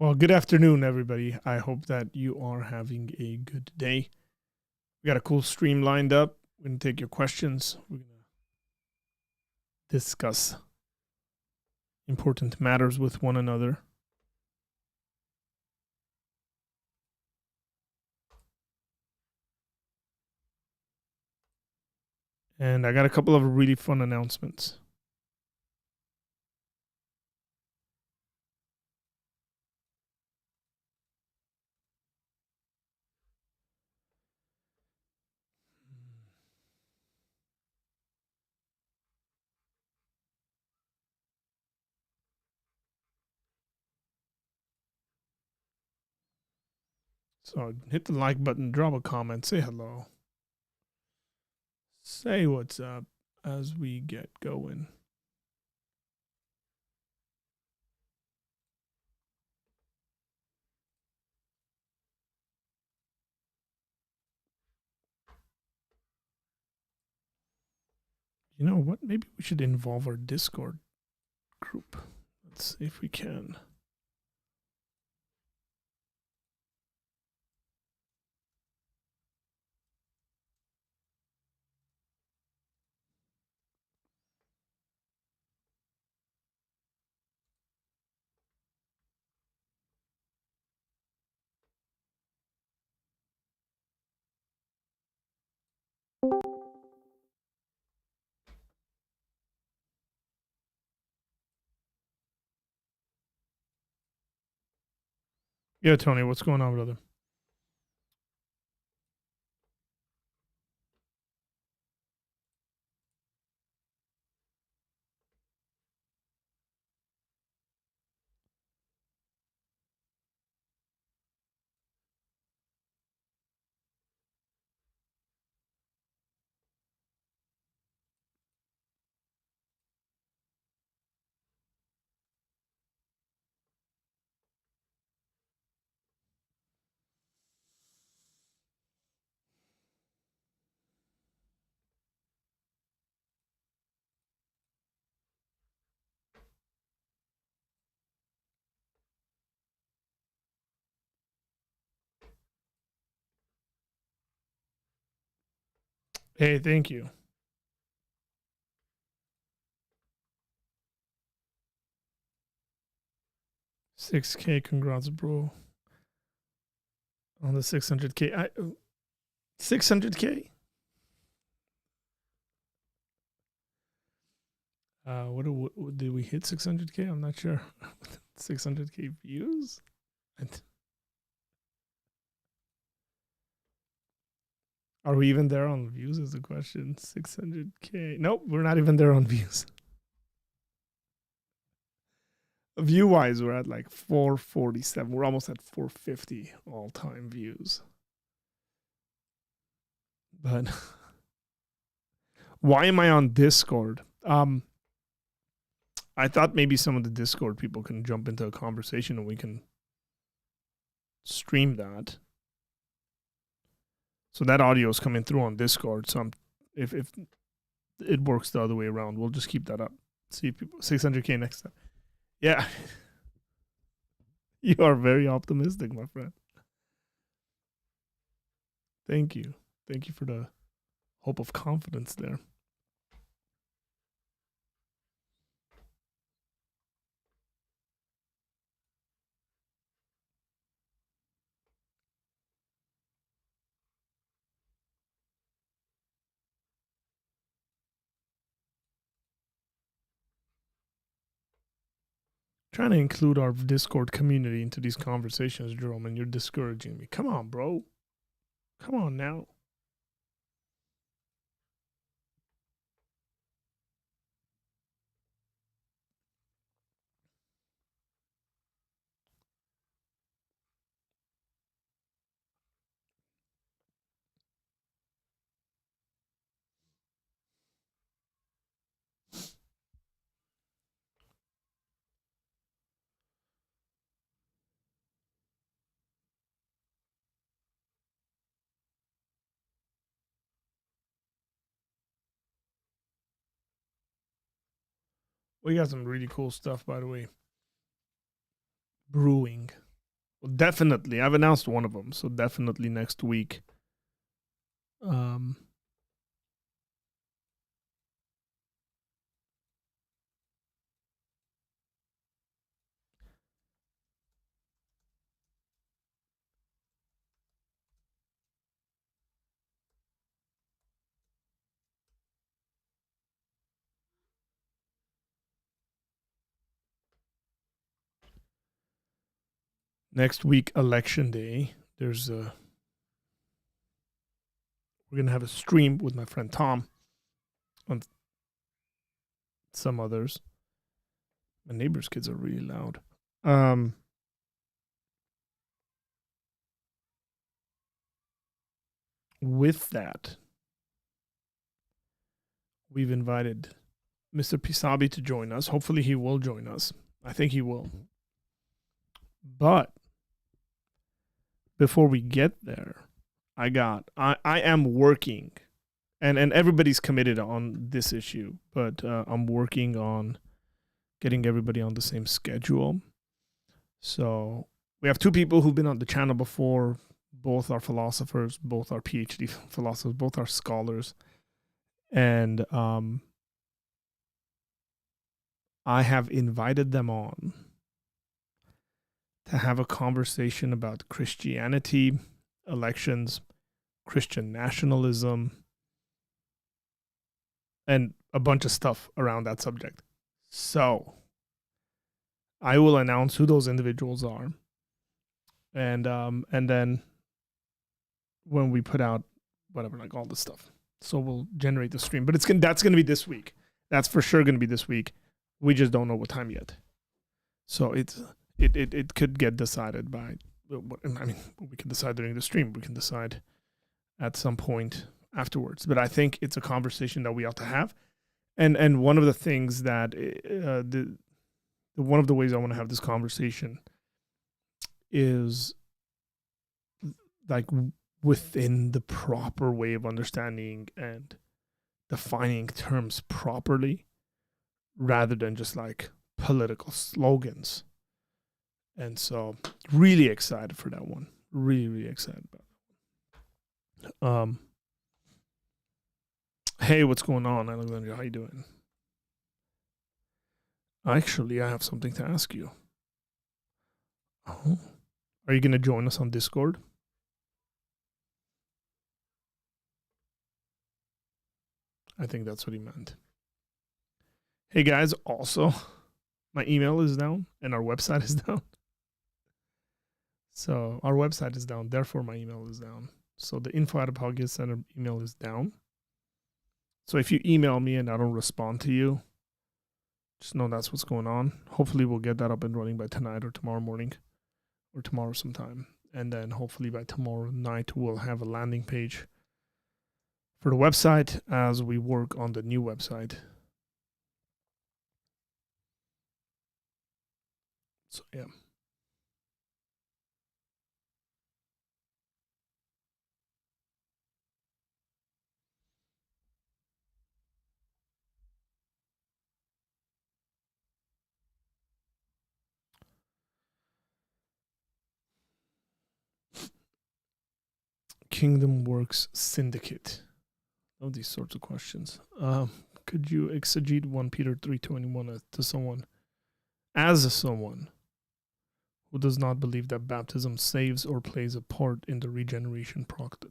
Well, good afternoon, everybody. I hope that you are having a good day. We got a cool stream lined up. We're going to take your questions. We're going to discuss important matters with one another. And I got a couple of really fun announcements. So hit the like button, drop a comment, say hello, say what's up as we get going. You know what? Maybe we should involve our Discord group. Let's see if we can. Yeah, Tony, what's going on, brother? Hey, thank you. 6K, congrats, bro. On the 600K. 600K? What did we hit 600K? I'm not sure. 600K views? Are we even there on views is the question. 600K. Nope, we're not even there on views. View wise, we're at like 447. We're almost at 450 all time views. But why am I on Discord? I thought maybe some of the Discord people can jump into a conversation and we can stream that. So that audio is coming through on Discord. So if it works the other way around, we'll just keep that up. See if people 600K next time. Yeah. You are very optimistic, my friend. Thank you. Thank you for the hope of confidence there. Trying to include our Discord community into these conversations, Jerome, and you're discouraging me. Come on, bro. Come on now. We got some really cool stuff, by the way. Brewing. Well, definitely. I've announced one of them, so definitely next week. Next week, election day. There's a we're gonna have a stream with my friend Tom and some others. My neighbor's kids are really loud. With that, we've invited Mr. Pisabi to join us. Hopefully, he will join us. I think he will. But before we get there, I am working, and everybody's committed on this issue, but I'm working on getting everybody on the same schedule. So we have two people who've been on the channel before. Both are philosophers, both are PhD philosophers, both are scholars. And I have invited them on to have a conversation about Christianity, elections, Christian nationalism, and a bunch of stuff around that subject. So I will announce who those individuals are. And then when we put out whatever, like all this stuff. So we'll generate the stream, but that's going to be this week. That's for sure going to be this week. We just don't know what time yet. So it could get decided by, I mean, we can decide during the stream. We can decide at some point afterwards. But I think it's a conversation that we ought to have. And one of the things that one of the ways I want to have this conversation is like within the proper way of understanding and defining terms properly, rather than just like political slogans. And so really excited for that one. Really, really excited about it. Hey, what's going on, Alexandria? How you doing? Actually, I have something to ask you. Oh. Are you going to join us on Discord? I think that's what he meant. Hey guys, also, my email is down and our website is down. So our website is down, therefore my email is down. So the info at Apologia Center email is down. So if you email me and I don't respond to you, just know that's what's going on. Hopefully we'll get that up and running by tonight or tomorrow morning or tomorrow sometime. And then hopefully by tomorrow night we'll have a landing page for the website as we work on the new website. So yeah. Kingdom Works Syndicate. All these sorts of questions. Could you exegete 1 Peter 3:21 to someone who does not believe that baptism saves or plays a part in the regeneration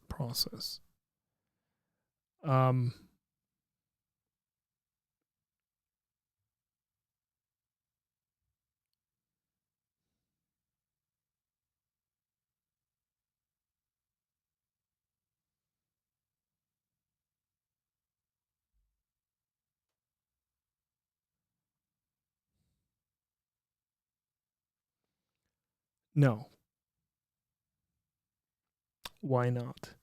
process? No. Why not?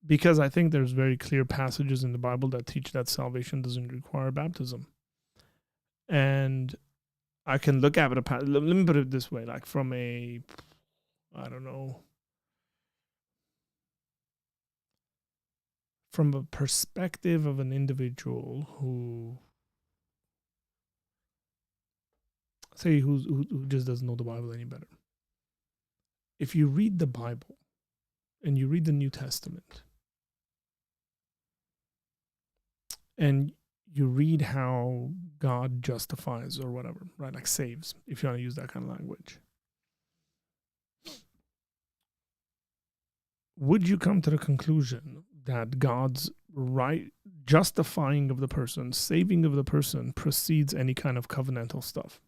Because I think there's very clear passages in the Bible that teach that salvation doesn't require baptism. And I can look at it, let me put it this way, like from a, I don't know, from a perspective of an individual who who just doesn't know the Bible any better. If you read the Bible and you read the New Testament and you read how God justifies or whatever, right? Like saves, if you want to use that kind of language. Would you come to the conclusion that God's right justifying of the person, saving of the person precedes any kind of covenantal stuff?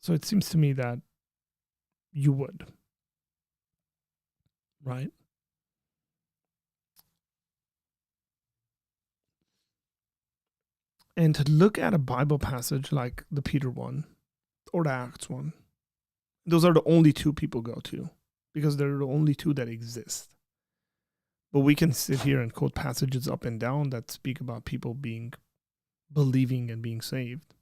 So it seems to me that you would, right? And to look at a Bible passage like the Peter one or the Acts one, those are the only two people go to because they're the only two that exist. But we can sit here and quote passages up and down that speak about people believing and being saved.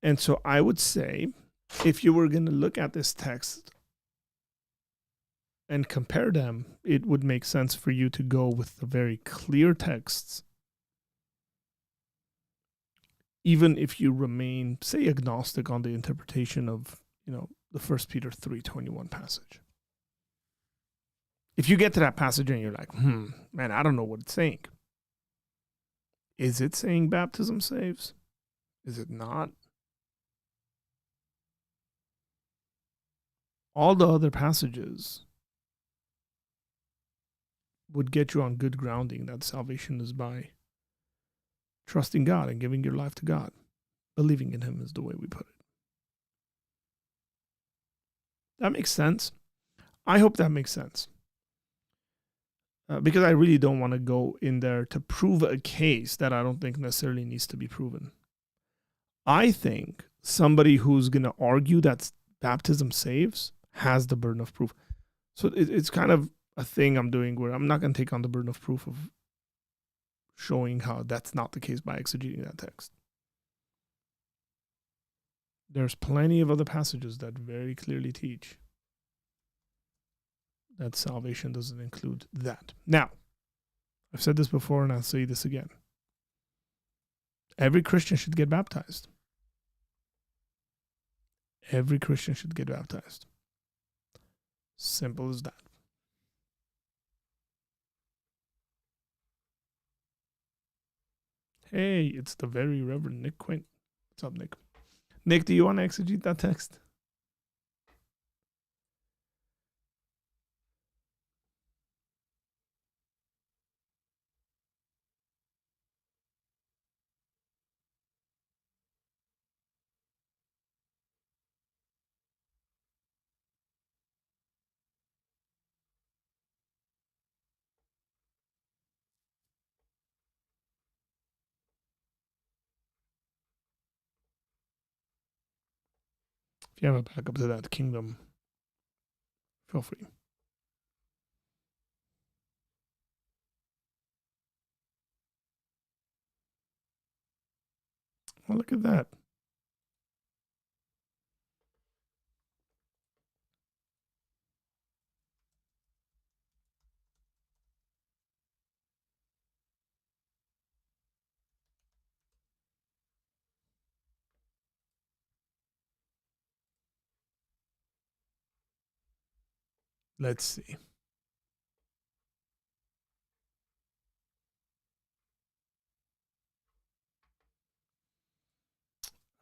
And so I would say, if you were going to look at this text and compare them, it would make sense for you to go with the very clear texts, even if you remain, say, agnostic on the interpretation of, the 1 Peter 3:21 passage. If you get to that passage and you're like, man, I don't know what it's saying. Is it saying baptism saves? Is it not? All the other passages would get you on good grounding that salvation is by trusting God and giving your life to God. Believing in Him is the way we put it. That makes sense. I hope that makes sense. Because I really don't want to go in there to prove a case that I don't think necessarily needs to be proven. I think somebody who's going to argue that baptism saves has the burden of proof. So it's kind of a thing I'm doing where I'm not going to take on the burden of proof of showing how that's not the case by exegeting that text. There's plenty of other passages that very clearly teach that salvation doesn't include that. Now, I've said this before and I'll say this again. Every Christian should get baptized. Every Christian should get baptized. Simple as that. Hey, it's the very Reverend Nick Quint. What's up, Nick? Nick, do you want to exegete that text? If you have a backup to that kingdom, feel free. Well, look at that. Let's see.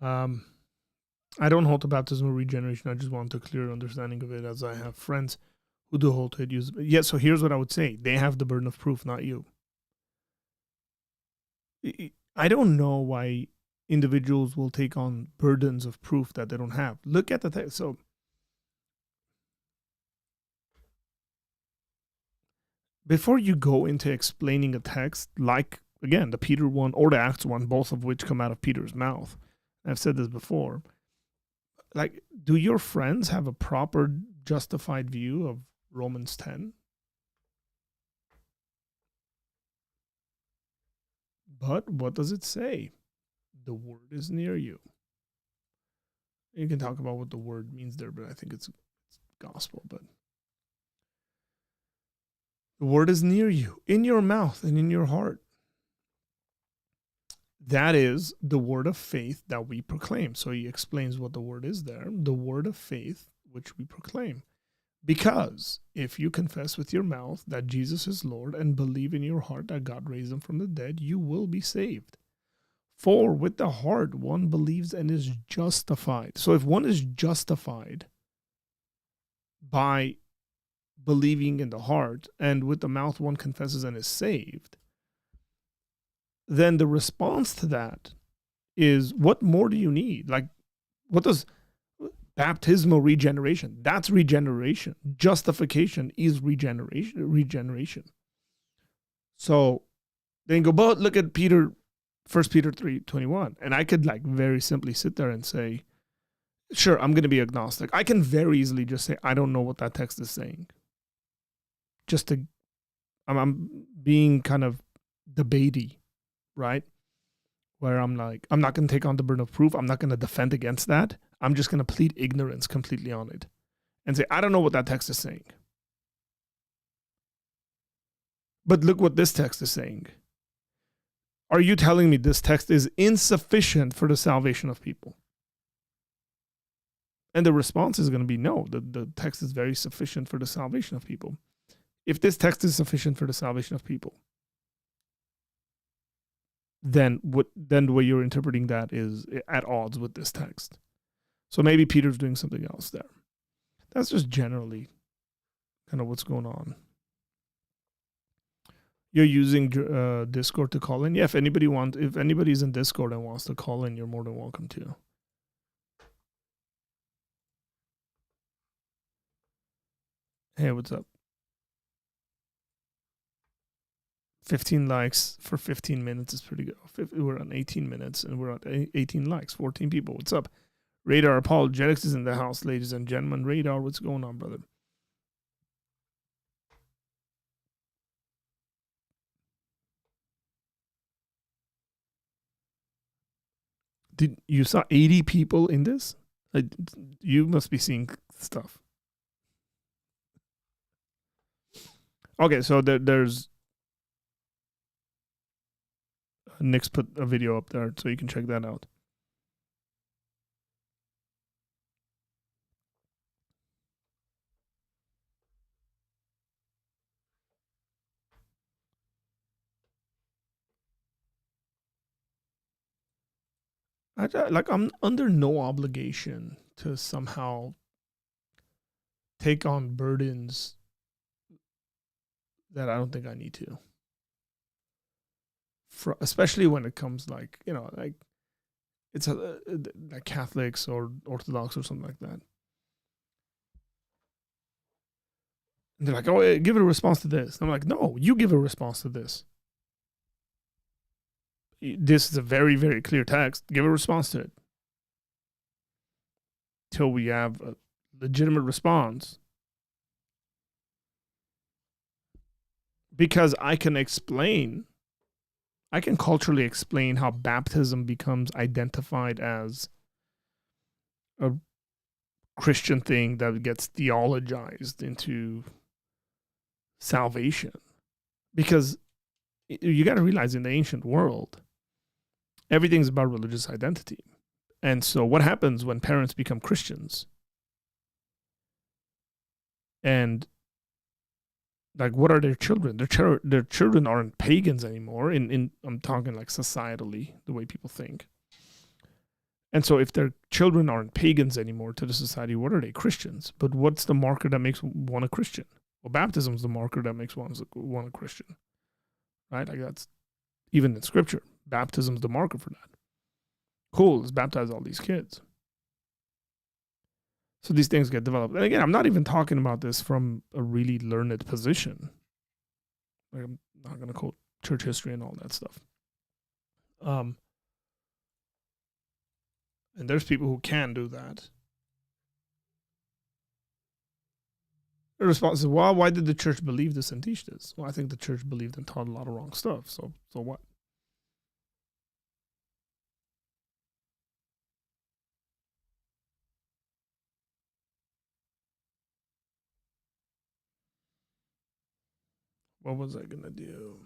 I don't hold to baptismal regeneration. I just want a clear understanding of it, as I have friends who do hold to it. Yeah, so here's what I would say. They have the burden of proof, not you. I don't know why individuals will take on burdens of proof that they don't have. Look at the text. So before you go into explaining a text, like, again, the Peter one or the Acts one, both of which come out of Peter's mouth, I've said this before, like, do your friends have a proper justified view of Romans 10? But what does it say? The word is near you. You can talk about what the word means there, but I think it's gospel. But the word is near you, in your mouth and in your heart. That is the word of faith that we proclaim. So he explains what the word is there. The word of faith which we proclaim. Because if you confess with your mouth that Jesus is Lord and believe in your heart that God raised him from the dead, you will be saved. For with the heart one believes and is justified. So if one is justified by believing in the heart, and with the mouth one confesses and is saved, then the response to that is, what more do you need? Like, what does baptismal regeneration? That's regeneration. Justification is regeneration. So then go, but look at Peter, 1 Peter 3:21. And I could like very simply sit there and say, sure, I'm going to be agnostic. I can very easily just say, I don't know what that text is saying. I'm being kind of debatey, right? Where I'm like, I'm not going to take on the burden of proof. I'm not going to defend against that. I'm just going to plead ignorance completely on it and say, I don't know what that text is saying. But look what this text is saying. Are you telling me this text is insufficient for the salvation of people? And the response is going to be no. The text is very sufficient for the salvation of people. If this text is sufficient for the salvation of people, then the way you're interpreting that is at odds with this text. So maybe Peter's doing something else there. That's just generally kind of what's going on. You're using Discord to call in. Yeah, if anybody's in Discord and wants to call in, you're more than welcome to. Hey, what's up? 15 likes for 15 minutes is pretty good. We're on 18 minutes and we're at 18 likes, 14 people. What's up? Radar Apologetics is in the house, ladies and gentlemen. Radar, what's going on, brother? Did you saw 80 people in this? You must be seeing stuff. Okay, so there's Nick's put a video up there, so you can check that out. I'm under no obligation to somehow take on burdens that I don't think I need to. Especially when it comes like it's like Catholics or Orthodox or something like that. And they're like, oh, give it a response to this. And I'm like, no, you give a response to this. This is a very, very clear text. Give a response to it. Till we have a legitimate response. Because I can culturally explain how baptism becomes identified as a Christian thing that gets theologized into salvation. Because you got to realize in the ancient world, everything's about religious identity. And so what happens when parents become Christians? And like, what are their children? Their children aren't pagans anymore. I'm talking like societally, the way people think. And so if their children aren't pagans anymore to the society, what are they? Christians. But what's the marker that makes one a Christian? Well, baptism is the marker that makes one a Christian. Right? Like that's even in scripture. Baptism is the marker for that. Cool, let's baptize all these kids. So these things get developed. And again, I'm not even talking about this from a really learned position. Like, I'm not going to quote church history and all that stuff. And there's people who can do that. The response is, well, why did the church believe this and teach this? Well, I think the church believed and taught a lot of wrong stuff. So what? What was I going to do?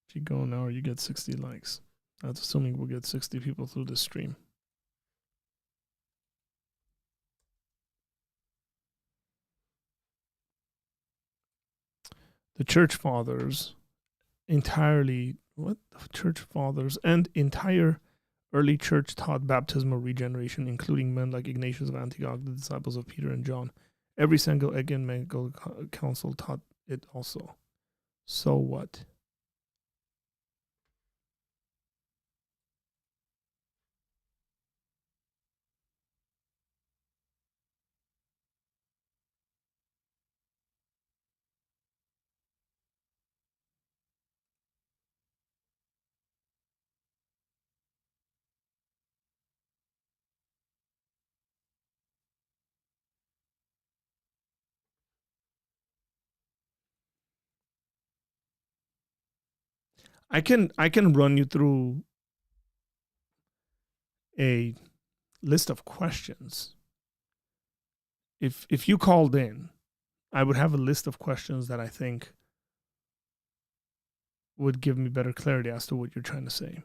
If you go an hour, you get 60 likes. That's assuming we'll get 60 people through this stream. The church fathers entirely, what? The church fathers and entire early church taught baptismal regeneration, including men like Ignatius of Antioch, the disciples of Peter and John. Every single ecumenical council taught it also. So what? I can run you through a list of questions. If you called in, I would have a list of questions that I think would give me better clarity as to what you're trying to say.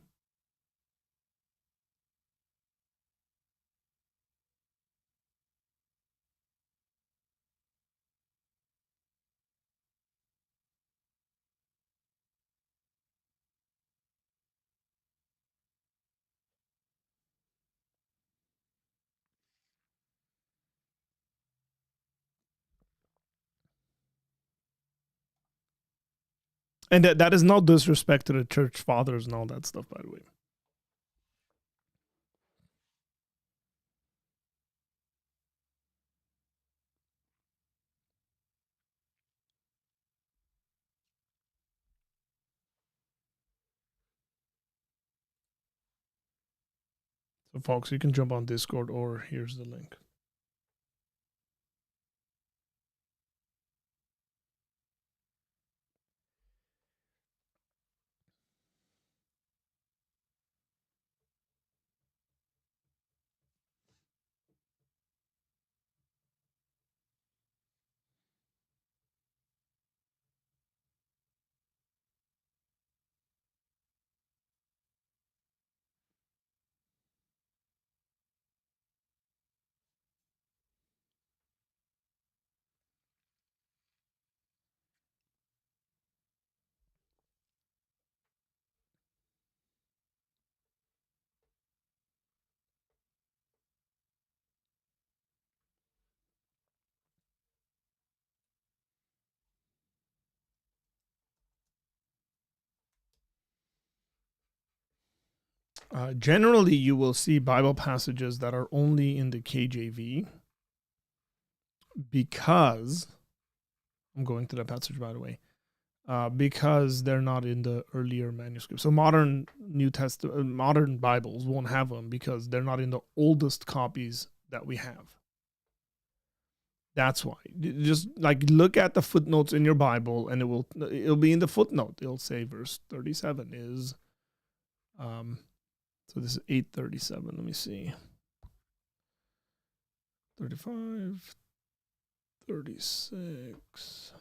And that is no disrespect to the church fathers and all that stuff, by the way. So, folks, you can jump on Discord, or here's the link. Generally, you will see Bible passages that are only in the KJV because I'm going to that passage, by the way, because they're not in the earlier manuscripts. So modern New Testament, modern Bibles won't have them because they're not in the oldest copies that we have. That's why. Just like look at the footnotes in your Bible, and it'll be in the footnote. It'll say verse 37 is, so this is 837. Let me see. 35, 36.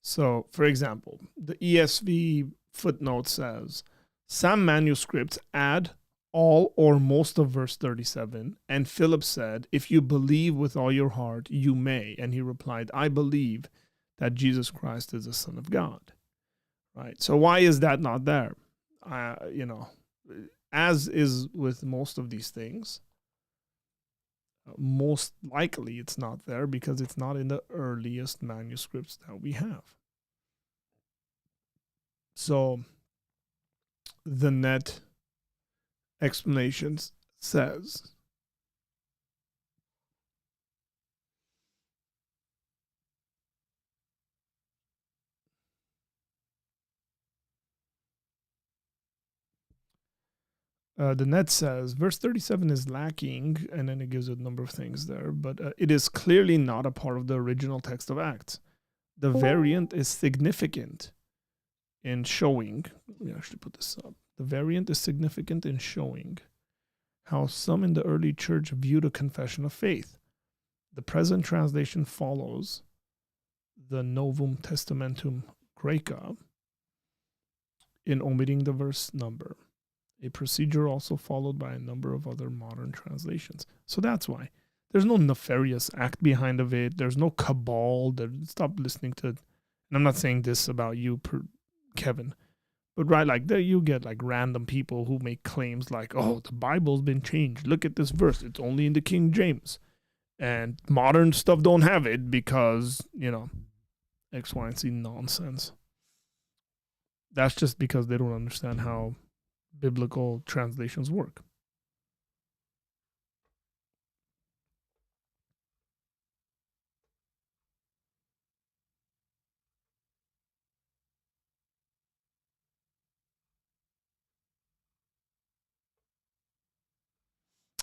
So, for example, the ESV footnote says, some manuscripts add all or most of verse 37. And Philip said, if you believe with all your heart, you may. And he replied, I believe that Jesus Christ is the Son of God. Right. So why is that not there? As is with most of these things, most likely it's not there because it's not in the earliest manuscripts that we have. So the net explanations says, the net says verse 37 is lacking, and then it gives a number of things there, but it is clearly not a part of the original text of Acts. The variant is significant in showing, let me actually put this up. The variant is significant in showing how some in the early church viewed a confession of faith. The present translation follows the Novum Testamentum Graeca in omitting the verse number, a procedure also followed by a number of other modern translations. So that's why. There's no nefarious act behind of it. There's no cabal. Stop listening to, and I'm not saying this about you, Kevin, but right, like there you get like random people who make claims like, oh, the Bible's been changed. Look at this verse. It's only in the King James. And modern stuff don't have it because, X, Y, and Z nonsense. That's just because they don't understand how biblical translations work.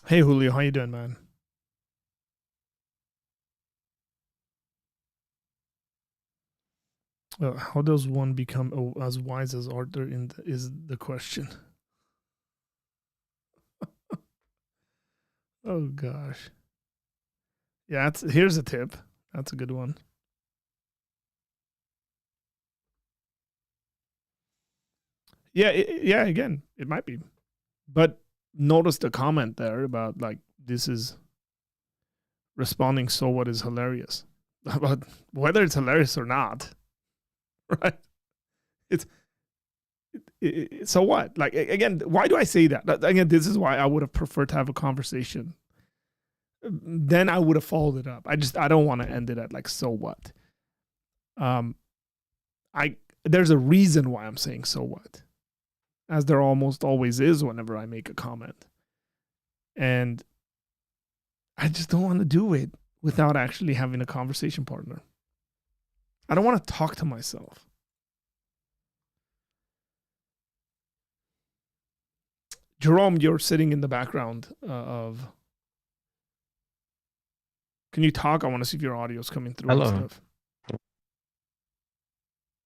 Hey, Julio, how you doing, man? How does one become as wise as Arthur is the question. Oh, gosh. Yeah, here's a tip. That's a good one. Yeah, again, it might be. But notice the comment there about, like, this is responding, so what is hilarious? But whether it's hilarious or not, right? So what? Like, again, why do I say that? Again, this is why I would have preferred to have a conversation. Then I would have followed it up. I don't want to end it at like, so what? There's a reason why I'm saying so what, as there almost always is whenever I make a comment. And I just don't want to do it without actually having a conversation partner. I don't want to talk to myself. Jerome, you're sitting in the background of. Can you talk? I want to see if your audio is coming through. Hello. And stuff.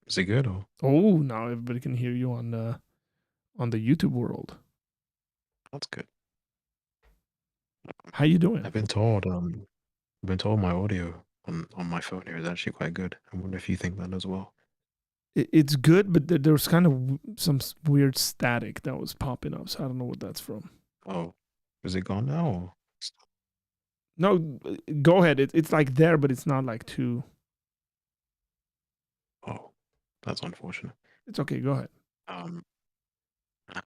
Is it good? Or? Oh, now everybody can hear you on the YouTube world. That's good. How you doing? I've been told my audio on my phone here is actually quite good. I wonder if you think that as well. It's good, but there was kind of some weird static that was popping up, so I don't know what that's from. Oh, is it gone now? Or? No, go ahead. It's like there, but it's not like too. Oh, that's unfortunate. It's okay. Go ahead. I've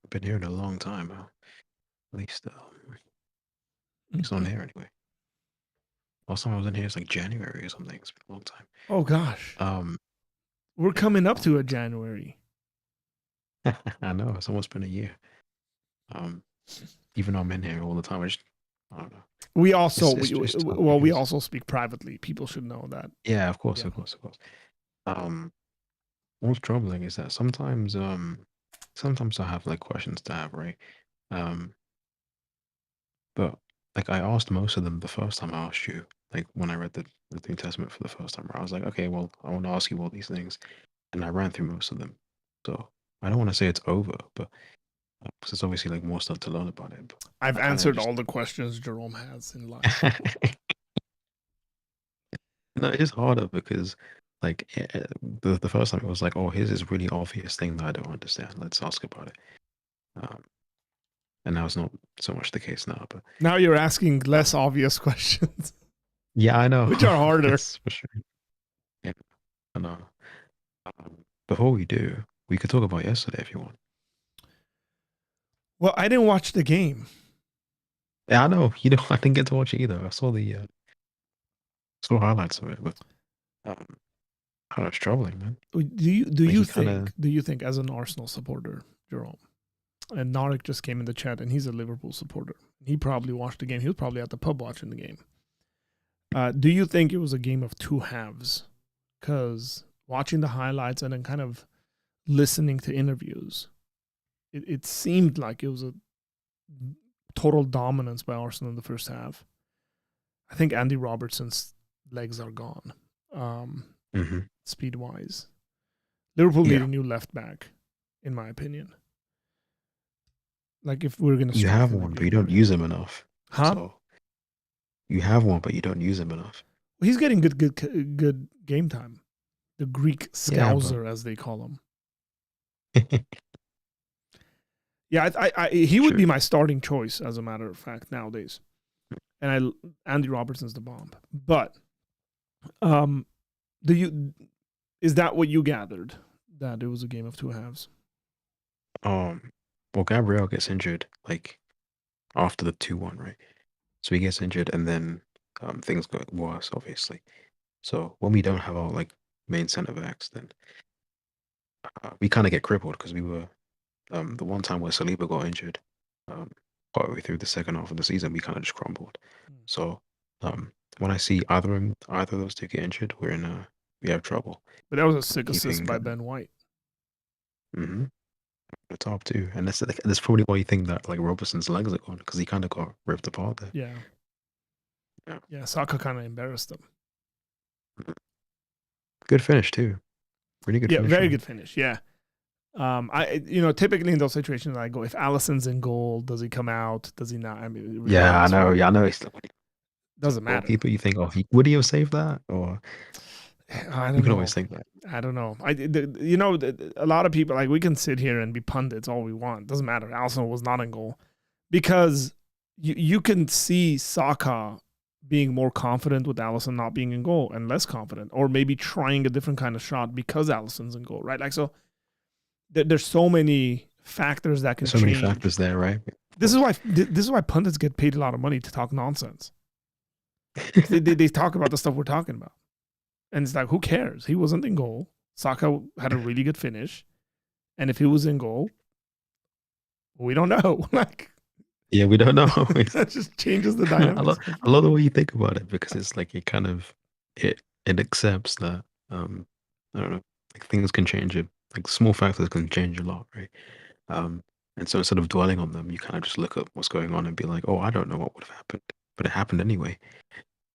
been here in a long time. At least on here anyway. Last time I was in here is like January or something. It's been a long time. Oh gosh. We're coming up to a January. I know, it's almost been a year. Even though I'm in here all the time, I don't know. We also we also speak privately. People should know that. Yeah, of course. What's troubling is that sometimes I have like questions to have, right? But like I asked most of them the first time I asked you, like when I read the New Testament for the first time, I was like, okay, well, I want to ask you all these things, and I ran through most of them. So I don't want to say it's over, but because there's obviously like more stuff to learn about it. But I've answered all the questions Jerome has in life. No, it is harder because like the first time it was like, oh, here's this really obvious thing that I don't understand. Let's ask about it. And now it's not so much the case now. But now you're asking less obvious questions. Yeah, I know. Which are harder. For sure. Yeah, I know. Before we do, we could talk about yesterday if you want. Well, I didn't watch the game. Yeah, I know. I didn't get to watch it either. I saw the highlights of it, but kind of troubling, man. Do you think as an Arsenal supporter, Jerome, and Narek just came in the chat and he's a Liverpool supporter. He probably watched the game. He was probably at the pub watching the game. Do you think it was a game of two halves? Because watching the highlights and then kind of listening to interviews, it seemed like it was a total dominance by Arsenal in the first half. I think Andy Robertson's legs are gone, speed-wise. Liverpool need Yeah, a new left back, in my opinion. Like if we're gonna you have strengthen the one, but you game, don't use him enough. huh? So you have one, but you don't use him enough. Well, he's getting good game time. The Greek Yeah, but Scouser, as they call him. Yeah, he would true. be my starting choice, as a matter of fact, nowadays. And Andy Robertson's the bomb. But um, is that what you gathered? That it was a game of two halves? Um, well, Gabriel gets injured like after the 2-1, right? So he gets injured, and then things get worse, obviously. So when we don't have our like main centre backs, then we kind of get crippled because we were the one time where Saliba got injured, um, partway through the second half of the season, we kind of just crumbled. So when I see either of those two get injured, we have trouble But that was a sick assist keeping by Ben White. mhm, the top two, and that's probably why you think that like Robertson's legs are gone because he kind of got ripped apart there. Yeah, Yeah, yeah. Saka kind of embarrassed him. good finish too, really good Yeah, finish very from him. good finish. Yeah. Typically in those situations, I go, if Allison's in goal, does he come out? Does he not? I mean, Yeah, I regardless, know. right? Yeah, I know. He's the Doesn't matter. goalkeeper. You think, oh, would he have saved that? Or I you don't can know. always think that. I don't know. A lot of people, like, we can sit here and be pundits all we want. Doesn't matter. Allison was not in goal because you can see Saka being more confident with Allison not being in goal and less confident, or maybe trying a different kind of shot because Allison's in goal, right? Like, so there's so many factors that can There's so many change. factors there, right? Of This is course. why pundits get paid a lot of money to talk nonsense. They talk about the stuff we're talking about. And it's like, who cares? He wasn't in goal. Saka had a really good finish. And if he was in goal, we don't know. Like, Yeah, we don't know. that just changes the I dynamics love I completely. love the way you think about it because it's like it kind of it accepts that I don't know, like things can change it. Like small factors can change a lot, right? Um and so instead of dwelling on them, you kind of just look at what's going on and be like, oh, I don't know what would have happened, but it happened anyway.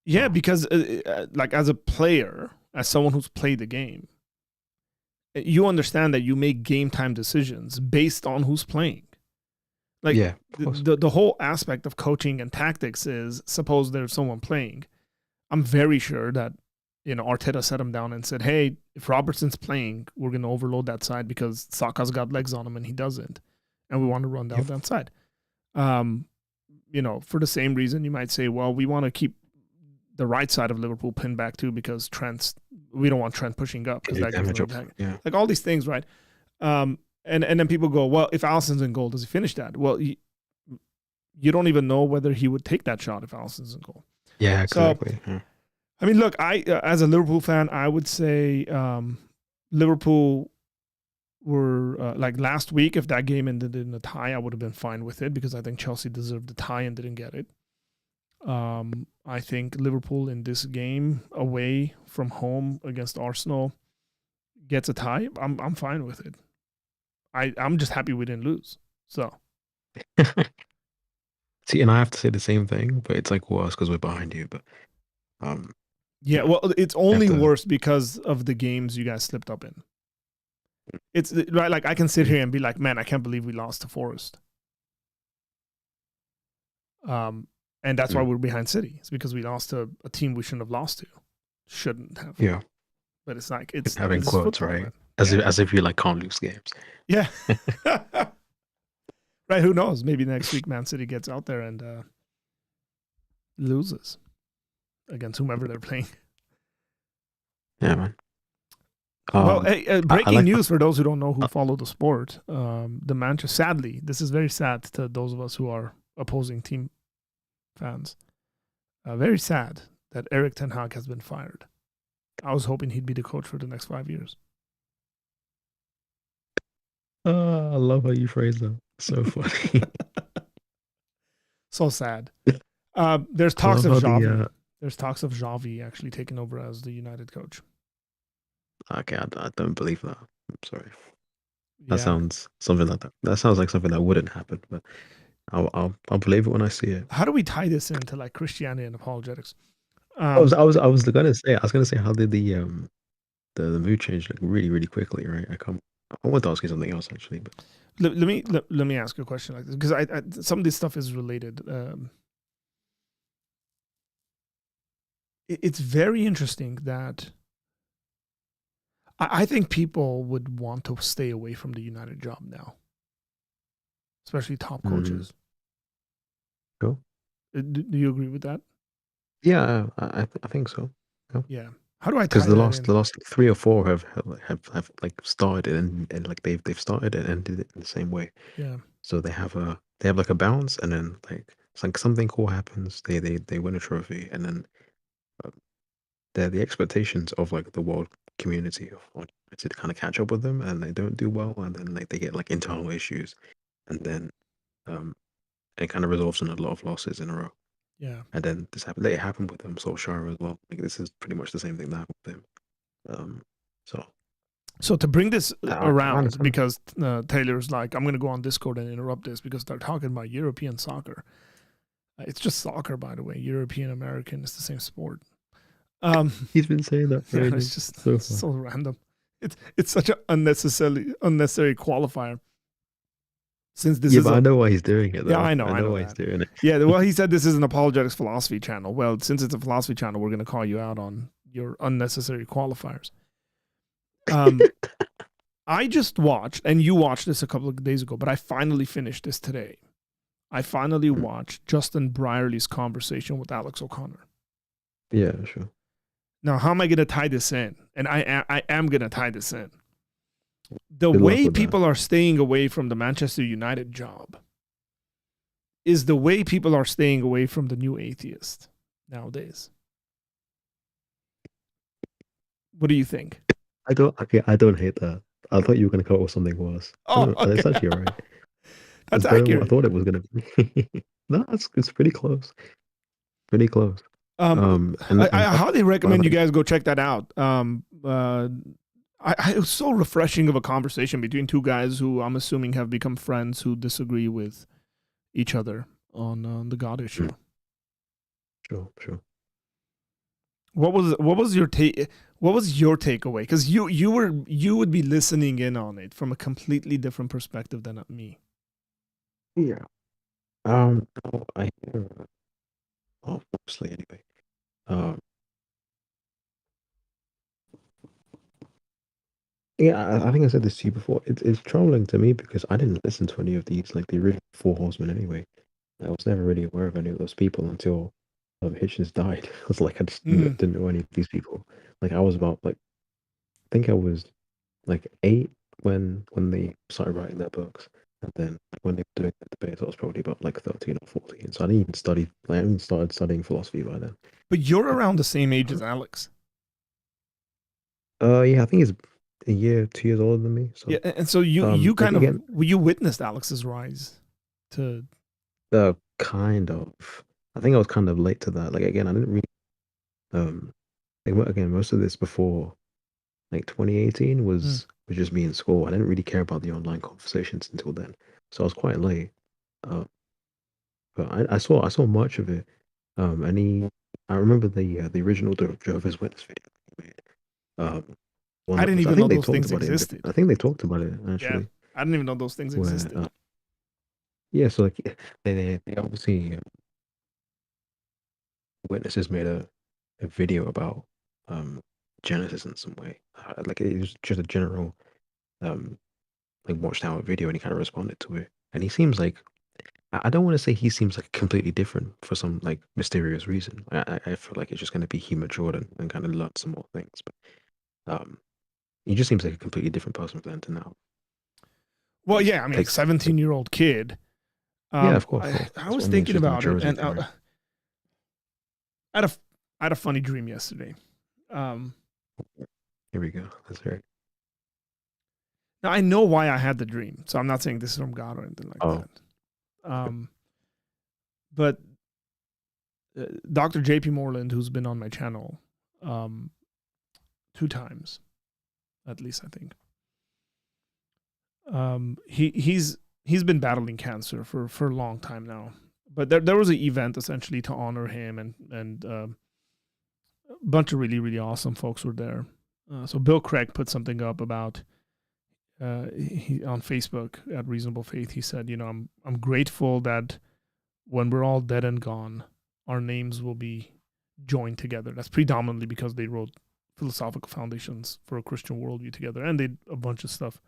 Yeah, So because like, as a player, as someone who's played the game, you understand that you make game time decisions based on who's playing. Like, yeah, of course. the whole aspect of coaching and tactics is, suppose there's someone playing. I'm very sure that Arteta set him down and said, "Hey, if Robertson's playing, we're going to overload that side because Saka's got legs on him and he doesn't, and we want to run down Yep. that side." Um, for the same reason, you might say, "Well, we want to keep the right side of Liverpool pinned back too because we don't want Trent pushing up because Take that gives damage them up attack." front. Yeah. Like all these things, right? And then people go, "Well, if Allison's in goal, does he finish that?" Well, you don't even know whether he would take that shot if Allison's in goal. Yeah, So, exactly. Yeah. I mean, look, as a Liverpool fan, I would say Liverpool were like last week. If that game ended in a tie, I would have been fine with it because I think Chelsea deserved the tie and didn't get it. I think Liverpool in this game away from home against Arsenal gets a tie. I'm fine with it. I'm just happy we didn't lose. So See, and I have to say the same thing, but it's like worse because we're behind you. But um, yeah, yeah, well, it's you have only to. worse because of the games you guys slipped up in. It's right. Like, I can sit Yeah, here and be like, man, I can't believe we lost to Forest. Um, and that's why mm, we're behind City. It's because we lost to a team we shouldn't have lost to. Shouldn't have. yeah. But it's like, Having this is quotes, football, right? man. As Yeah. if you like can't lose games. Yeah. Right. Who knows? Maybe next week Man City gets out there and loses against whomever they're playing. Yeah, man. Well, Um, hey, I breaking like. news for those who don't know who follow the sport. The Manchester, sadly, this is very sad to those of us who are opposing team fans. Very sad that Eric Ten Hag has been fired. I was hoping he'd be the coach for the next 5 years. I love how you phrase that. So funny. So sad. There's I talks love of how Xavi. the. There's talks of Xavi actually taking over as the United coach. Okay, I don't believe that. I'm sorry. That Yeah. sounds something like that. That sounds like something that wouldn't happen, but I'll believe it when I see it. How do we tie this into like Christianity and apologetics? I was gonna say how did the the mood changed like really quickly, right? I want to ask you something else actually, but Let me ask you a question like this, because I some of this stuff is related. It's very interesting that I think people would want to stay away from the United job now, especially top mm, coaches. cool. Do you agree with that? Yeah, I think so. Yeah. How do I Because tie that in? the last like, 3 or 4 have like started and like they've started and ended it in the same way. Yeah. So they have like a bounce, and then like it's like something cool happens. They win a trophy, and then uh, the expectations of like the world community of to kind of catch up with them, and they don't do well, and then like they get like internal issues, and then um it kind of resolves in a lot of losses in a row. Yeah. And then it happened with Solskjaer as well. Like this is pretty much the same thing that happened with him. So So to bring this I around, understand. because Taylor's like, I'm going to go on Discord and interrupt this because they're talking about European soccer. It's just soccer, by the way. European American is the same sport. He's been saying that for Yeah, ages it's just so far. so random. It's such an unnecessary qualifier. Since this Yeah, is but I a know why he's doing it Yeah, though. I I know know why he's that. doing it. Yeah, well, he said this is an apologetics philosophy channel. Well, since it's a philosophy channel, we're going to call you out on your unnecessary qualifiers. I just watched, and you watched this a couple of days ago, but I finally finished this today. I finally Mm, watched Justin Brierly's conversation with Alex O'Connor. yeah, sure. Now, how am I going to tie this in? And I am going to tie this in. The Good luck way with that. people are staying away from the Manchester United job is the way people are staying away from the new atheist nowadays. What do you think? I don't hate that. I thought you were gonna come up with something worse. Oh, No, okay. it's actually alright. That's It's better than what I accurate. thought it was gonna be. No, it's pretty close. Pretty close. I And highly by the recommend you way, guys go check that out. It was so refreshing of a conversation between two guys who I'm assuming have become friends who disagree with each other on the God issue. mm, sure. What was your take? What was your takeaway? Because you would be listening in on it from a completely different perspective than me. Yeah. No, I hear mostly anyway. Um, yeah, I think I said this to you before. It's troubling to me because I didn't listen to any of these, like the original Four Horsemen anyway. I was never really aware of any of those people until Hitchens died. I was like, I just Mm. didn't know any of these people. Like I was about like, I think I was like 8 when they started writing their books, and then when they were doing the debates, I was probably about like 13 or 14. So I didn't even study. Like, I hadn't started studying philosophy by then. But you're around the same age as Alex. Yeah, I think he's a year, 2 years older than me. Yeah, So, and so you like kind of again, you witnessed Alex's rise to kind of. I think I was kind of late to that. Like again, I didn't really. Um, again, most of this before like 2018 mm. was just me in school. I didn't really care about the online conversations until then, so I was quite late. Uh, but I saw much of it. And I remember the original Jehovah's Witness video he made. One I that didn't was, I even know think they those talked things about it in existed. I think they talked about it Yeah, actually, I didn't even know those things where existed. yeah, so like they obviously witnesses made a video about Genesis in some way. Like it was just a general um like watchtower video, and he kind of responded to it. And he seems like I don't want to say he seems like completely different for some like mysterious reason. I feel like it's just going to be he matured and kind of learned some more things. But um, he just seems like a completely different person then to now. Well, yeah, I mean, Takes like 17-year-old kid. yeah, of course, of course. I That's was what I mean. It's thinking just the about it, maturity and thing, right? I had a funny dream yesterday. Um, Here we go. That's right. Now I know why I had the dream, so I'm not saying this is from God or anything like Oh, that. But Dr. JP Moreland, who's been on my channel 2 times, at least I think. He's been battling cancer for a long time now. But there was an event essentially to honor him, and a bunch of really awesome folks were there. So Bill Craig put something up about he on Facebook at Reasonable Faith. He said, I'm grateful that when we're all dead and gone, our names will be joined together. That's predominantly because they wrote philosophical foundations for a Christian worldview together, and they did a bunch of stuff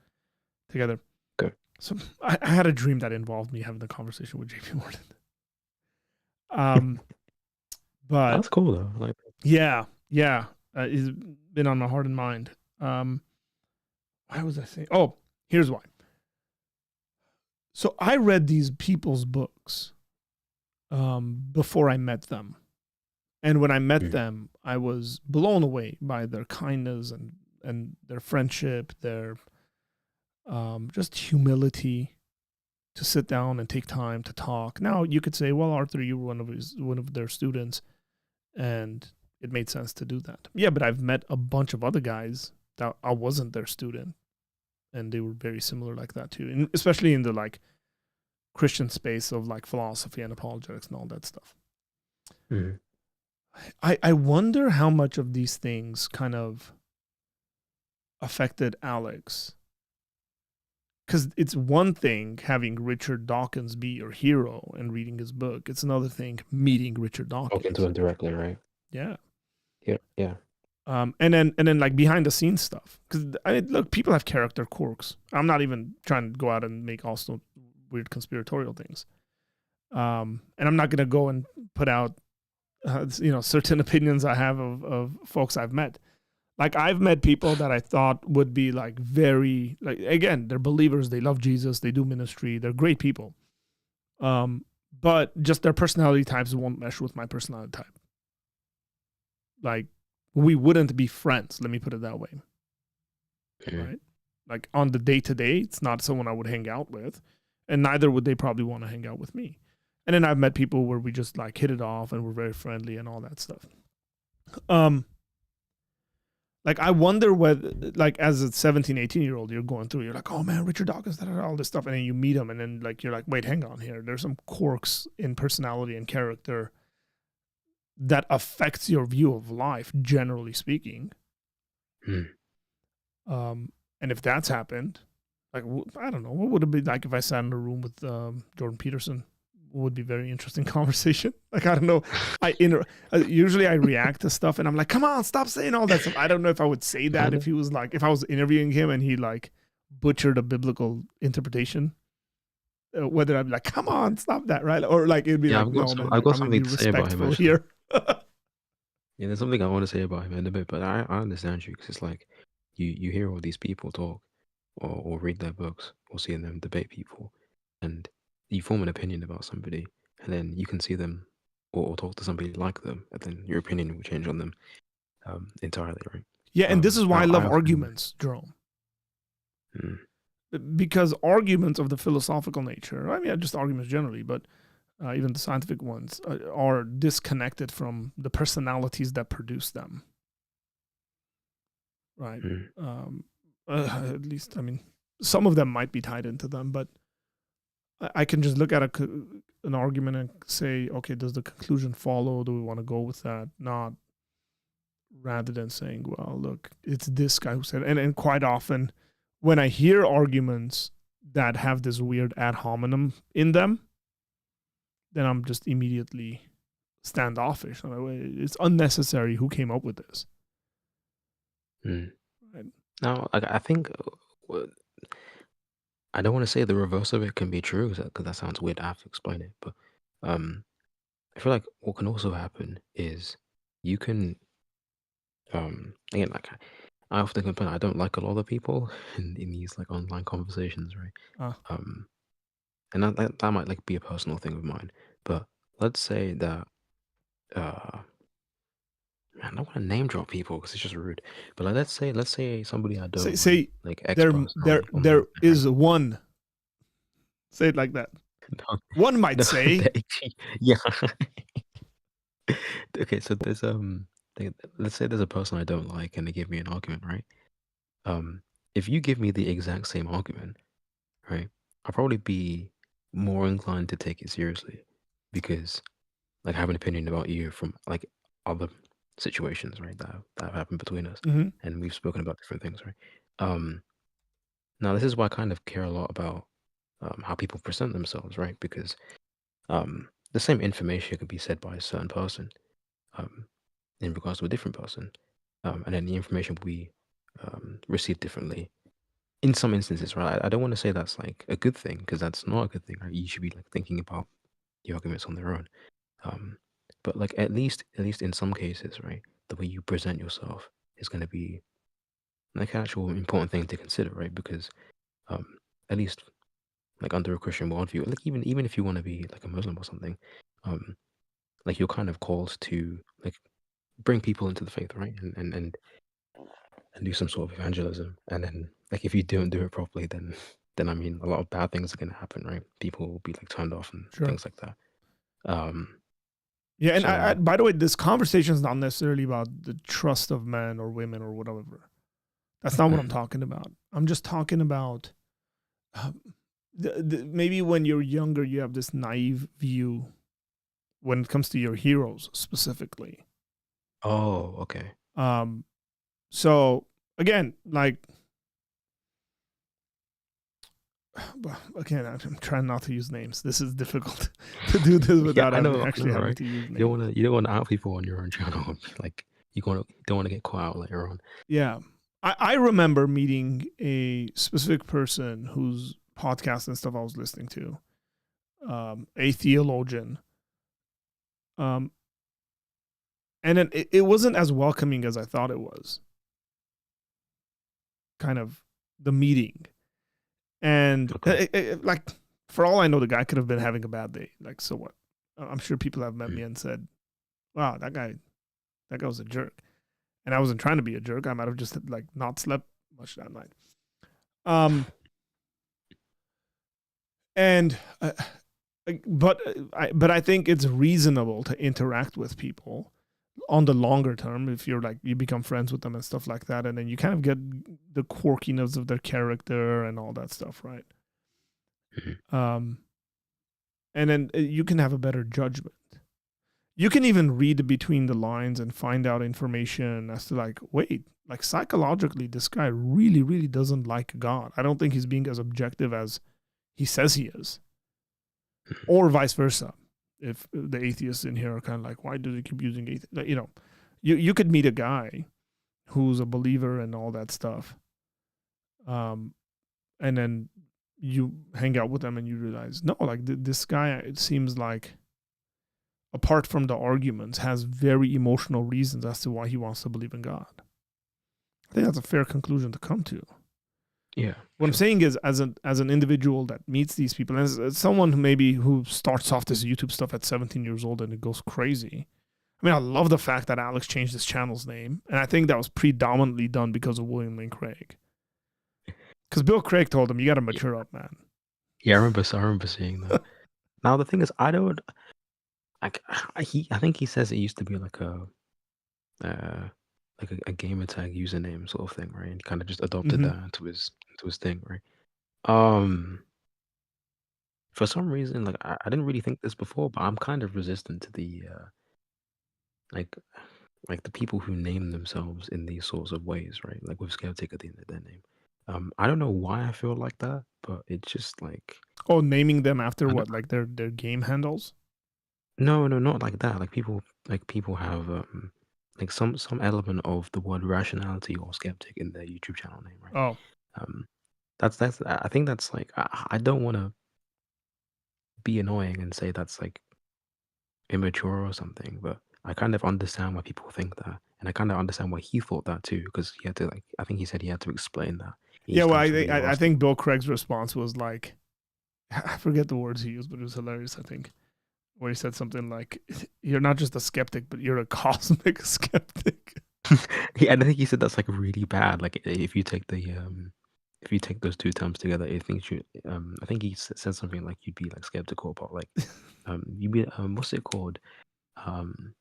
together. Okay. So I had a dream that involved me having a conversation with JP Morgan. But That's cool though. Like, yeah, it's been on my heart and mind. Why was I saying? Oh, here's why. So I read these people's books before I met them. And when I met them, I was blown away by their kindness and their friendship, their just humility to sit down and take time to talk. Now you could say, well, Arthur, you were one of their students, and it made sense to do that. Yeah, but I've met a bunch of other guys that I wasn't their student, and they were very similar like that too, and especially in the like Christian space of like philosophy and apologetics and all that stuff. I wonder how much of these things kind of affected Alex. Because it's one thing having Richard Dawkins be your hero and reading his book. It's another thing meeting Richard Dawkins. Talking to him directly, right? Yeah. Yeah. And then like behind the scenes stuff. Because look, people have character quirks. I'm not even trying to go out and make also weird conspiratorial things. And I'm not gonna go and put out certain opinions I have of folks I've met. Like I've met people that I thought would be like very like again, they're believers, they love Jesus, they do ministry, they're great people. But just their personality types won't mesh with my personality type. Like we wouldn't be friends, let me put it that way. Right? Like on the day-to-day, it's not someone I would hang out with, and neither would they probably want to hang out with me. And then I've met people where we just like hit it off and we're very friendly and all that stuff. Like I wonder whether like as a 17, 18-year-old you're going through, you're like, oh man, Richard Dawkins, all this stuff. And then you meet him and then like you're like, wait, hang on here. There's some quirks in personality and character that affects your view of life, generally speaking. And if that's happened, like, I don't know, what would it be like if I sat in a room with Jordan Peterson? Would be very interesting conversation. Like, I don't know. Usually I react to stuff and I'm like, come on, stop saying all that stuff. I don't know if I would say that if he was like, if I was interviewing him and he like butchered a biblical interpretation, whether I'd be like, come on, stop that, right? Or like, it'd be like, no, man, I've got I'm something to say about him actually. Here. Yeah, there's something I want to say about him in a bit, but I understand you because it's like you hear all these people talk or read their books or see them debate people, and you form an opinion about somebody, and then you can see them or talk to somebody like them, and then your opinion will change on them entirely, right? Yeah, and this is why I love arguments, Jerome. Because arguments of the philosophical nature, I mean, just arguments generally, but even the scientific ones, are disconnected from the personalities that produce them. Right? At least, I mean, some of them might be tied into them, but I can just look at an argument and say, okay, does the conclusion follow? Do we want to go with that? Not, rather than saying, well, look, it's this guy who said, and quite often when I hear arguments that have this weird ad hominem in them, then I'm just immediately standoffish. It's unnecessary. Who came up with this? Right. Now, I think I don't want to say the reverse of it can be true because that sounds weird. I have to explain it, but I feel like what can also happen is you can again, like I often complain I don't like a lot of people in these like online conversations, right? And that might like be a personal thing of mine, but let's say that I don't want to name drop people because it's just rude. But like, let's say somebody I don't like X there is one. Say it like that. No, one might say. Yeah. Okay, so there's let's say there's a person I don't like and they give me an argument, right? If you give me the exact same argument, right, I'll probably be more inclined to take it seriously because like I have an opinion about you from like other situations, right, that have happened between us, Mm-hmm. and we've spoken about different things, right? Um, Now this is why I kind of care a lot about how people present themselves, right? Because the same information could be said by a certain person um, in regards to a different person, and then the information will be received differently in some instances, right? I don't want to say that's like a good thing because that's not a good thing, right? You should be like thinking about the arguments on their own. Um, but like at least in some cases, right, the way you present yourself is going to be like an actual important thing to consider, right? Because um, at least like under a Christian worldview, like even if you want to be like a Muslim or something, um, like you're kind of called to like bring people into the faith, right? And do some sort of evangelism. And then like if you don't do it properly, then I mean a lot of bad things are gonna happen, right? People will be like turned off and Sure. things like that. Um, Yeah, and so by the way, this conversation is not necessarily about the trust of men or women or whatever. That's not what I'm mm, talking about. I'm just talking about maybe when you're younger, you have this naive view when it comes to your heroes specifically. oh, okay. Um, so again, like again, I'm trying not to use names. This is difficult to do this Yeah, without I know, actually having right? to use You don't names. wanna out people on your own channel. Like you don't wanna get caught out later on. Yeah. I remember meeting a specific person whose podcast and stuff I was listening to, a theologian. Um, and then it wasn't as welcoming as I thought it was, kind of the meeting. And Okay. like, for all I know, the guy could have been having a bad day. Like, so what? I'm sure people have met Mm, me and said, wow, that guy was a jerk. And I wasn't trying to be a jerk. I might have just like not slept much that night. And but I think it's reasonable to interact with people on the longer term if you're like you become friends with them and stuff like that, and then you kind of get the quirkiness of their character and all that stuff, right? mhm. Um, and then you can have a better judgment. You can even read between the lines and find out information as to like, wait, like psychologically, this guy really, really doesn't like God. I don't think he's being as objective as he says he is, or vice versa. If the atheists in here are kind of like, why do they keep using atheist? Like, you could meet a guy who's a believer and all that stuff, and then you hang out with them and you realize, no, like this guy, it seems like, apart from the arguments, has very emotional reasons as to why he wants to believe in God. I think that's a fair conclusion to come to. Yeah, What I'm sure. saying is, as an individual that meets these people, and as someone who starts off this YouTube stuff at 17 years old and it goes crazy. I mean, I love the fact that Alex changed his channel's name, and I think that was predominantly done because of William Lane Craig. Because Bill Craig told him, "You got to Yeah, mature up, man." yeah, I remember seeing that. Now the thing is, I don't. I think he says it used to be uh like a gamer tag username sort of thing, right? And kind of just adopted Mm-hmm. that into his thing, right? Um, for some reason, like I didn't really think this before, but I'm kind of resistant to the like like the people who name themselves in these sorts of ways, right? Like with Skeptic at the end of their name. I don't know why I feel like that, but it's just like Oh, naming them after I what? don't, Like their game handles? no, no, not like that. Like people have like some element of the word rationality or skeptic in their YouTube channel name, right? Oh, Um, that's I think that's like I don't want to be annoying and say that's like immature or something, but I kind of understand why people think that, and I kind of understand why he thought that too, because he had to like I think he said he had to explain that yeah. each Well, time somebody I asked him. think Bill Craig's response was like, I forget the words he used, but it was hilarious. I think where he said something like, "You're not just a skeptic, but you're a cosmic skeptic." Yeah, and I think he said that's like really bad. Like if you take those two terms together, I think you I think he said something like you'd be like skeptical about like you'd be what's it called um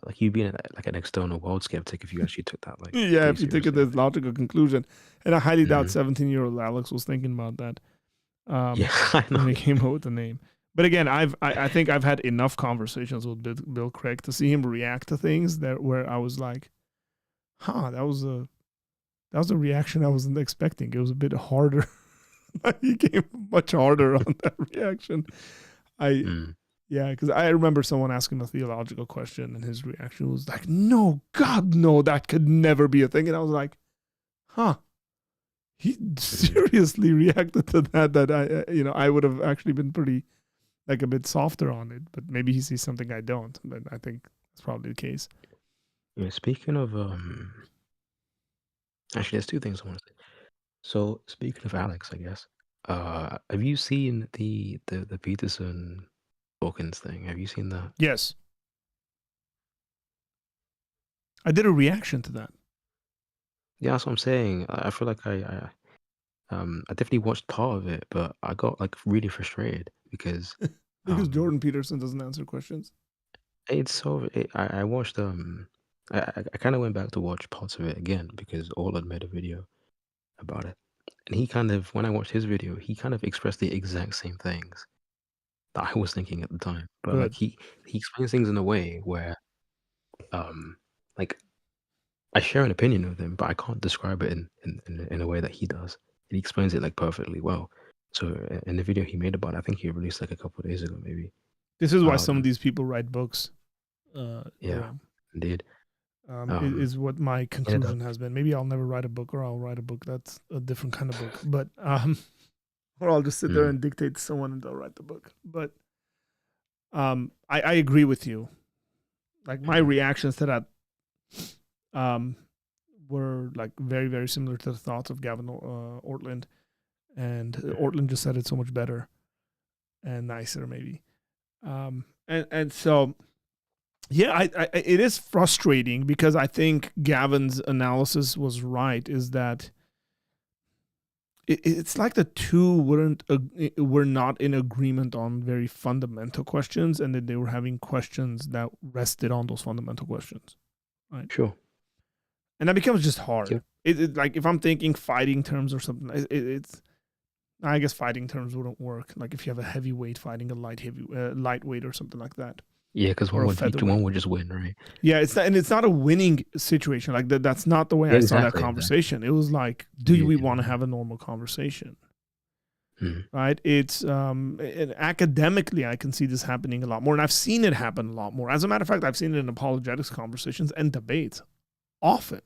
like you'd be like an external world skeptic if you actually took that like Yeah, pretty if you take it seriously, I as think. logical conclusion, and I highly doubt Hmm. 17-year-old Alex was thinking about that Yeah, I know. when he came up with the name. But again, I think I've had enough conversations with Bill Craig to see him react to things that where I was like, huh, that was a reaction I wasn't expecting. It was a bit harder. He came much harder on that reaction. Yeah, because I remember someone asking a theological question and his reaction was like, no, God, no, that could never be a thing. And I was like, huh. He seriously reacted to that I would have actually been pretty, like, a bit softer on it. But maybe he sees something I don't. But I think that's probably the case. Yeah, speaking of, actually, there's two things I want to say. So, speaking of Alex, I guess, have you seen the Peterson Hawkins thing? Have you seen that? Yes. I did a reaction to that. Yeah, that's what I'm saying. I feel like I definitely watched part of it, but I got like really frustrated because Because Jordan Peterson doesn't answer questions. it's so I watched I kind of went back to watch parts of it again because All had made a video about it, and he kind of when I watched his video, he kind of expressed the exact same things that I was thinking at the time, but like Good. he explains things in a way where like I share an opinion with him, but I can't describe it in a way that he does. And he explains it like perfectly well. So in the video he made about it, I think he released like a couple of days ago, maybe. This is why some of these people write books. Yeah, indeed. Is what my conclusion has been. Maybe I'll never write a book, or I'll write a book that's a different kind of book. But or I'll just sit there and dictate to someone and they'll write the book. But I agree with you. Like my reactions to that were like very, very similar to the thoughts of Gavin Ortland. And Ortland just said it so much better and nicer, maybe. And so, yeah, it is frustrating because I think Gavin's analysis was right, is that it's like the two were not in agreement on very fundamental questions, and that they were having questions that rested on those fundamental questions. Right. Sure. And that becomes just hard. Yeah. It like if I'm thinking fighting terms or something, it's I guess fighting terms wouldn't work. Like if you have a heavyweight fighting a lightweight or something like that. Yeah, because one would just win, right? Yeah, it's not a winning situation. Like that's not the way I saw that conversation. Exactly. It was like, do we want to have a normal conversation? Right? It's and academically, I can see this happening a lot more, and I've seen it happen a lot more. As a matter of fact, I've seen it in apologetics conversations and debates often.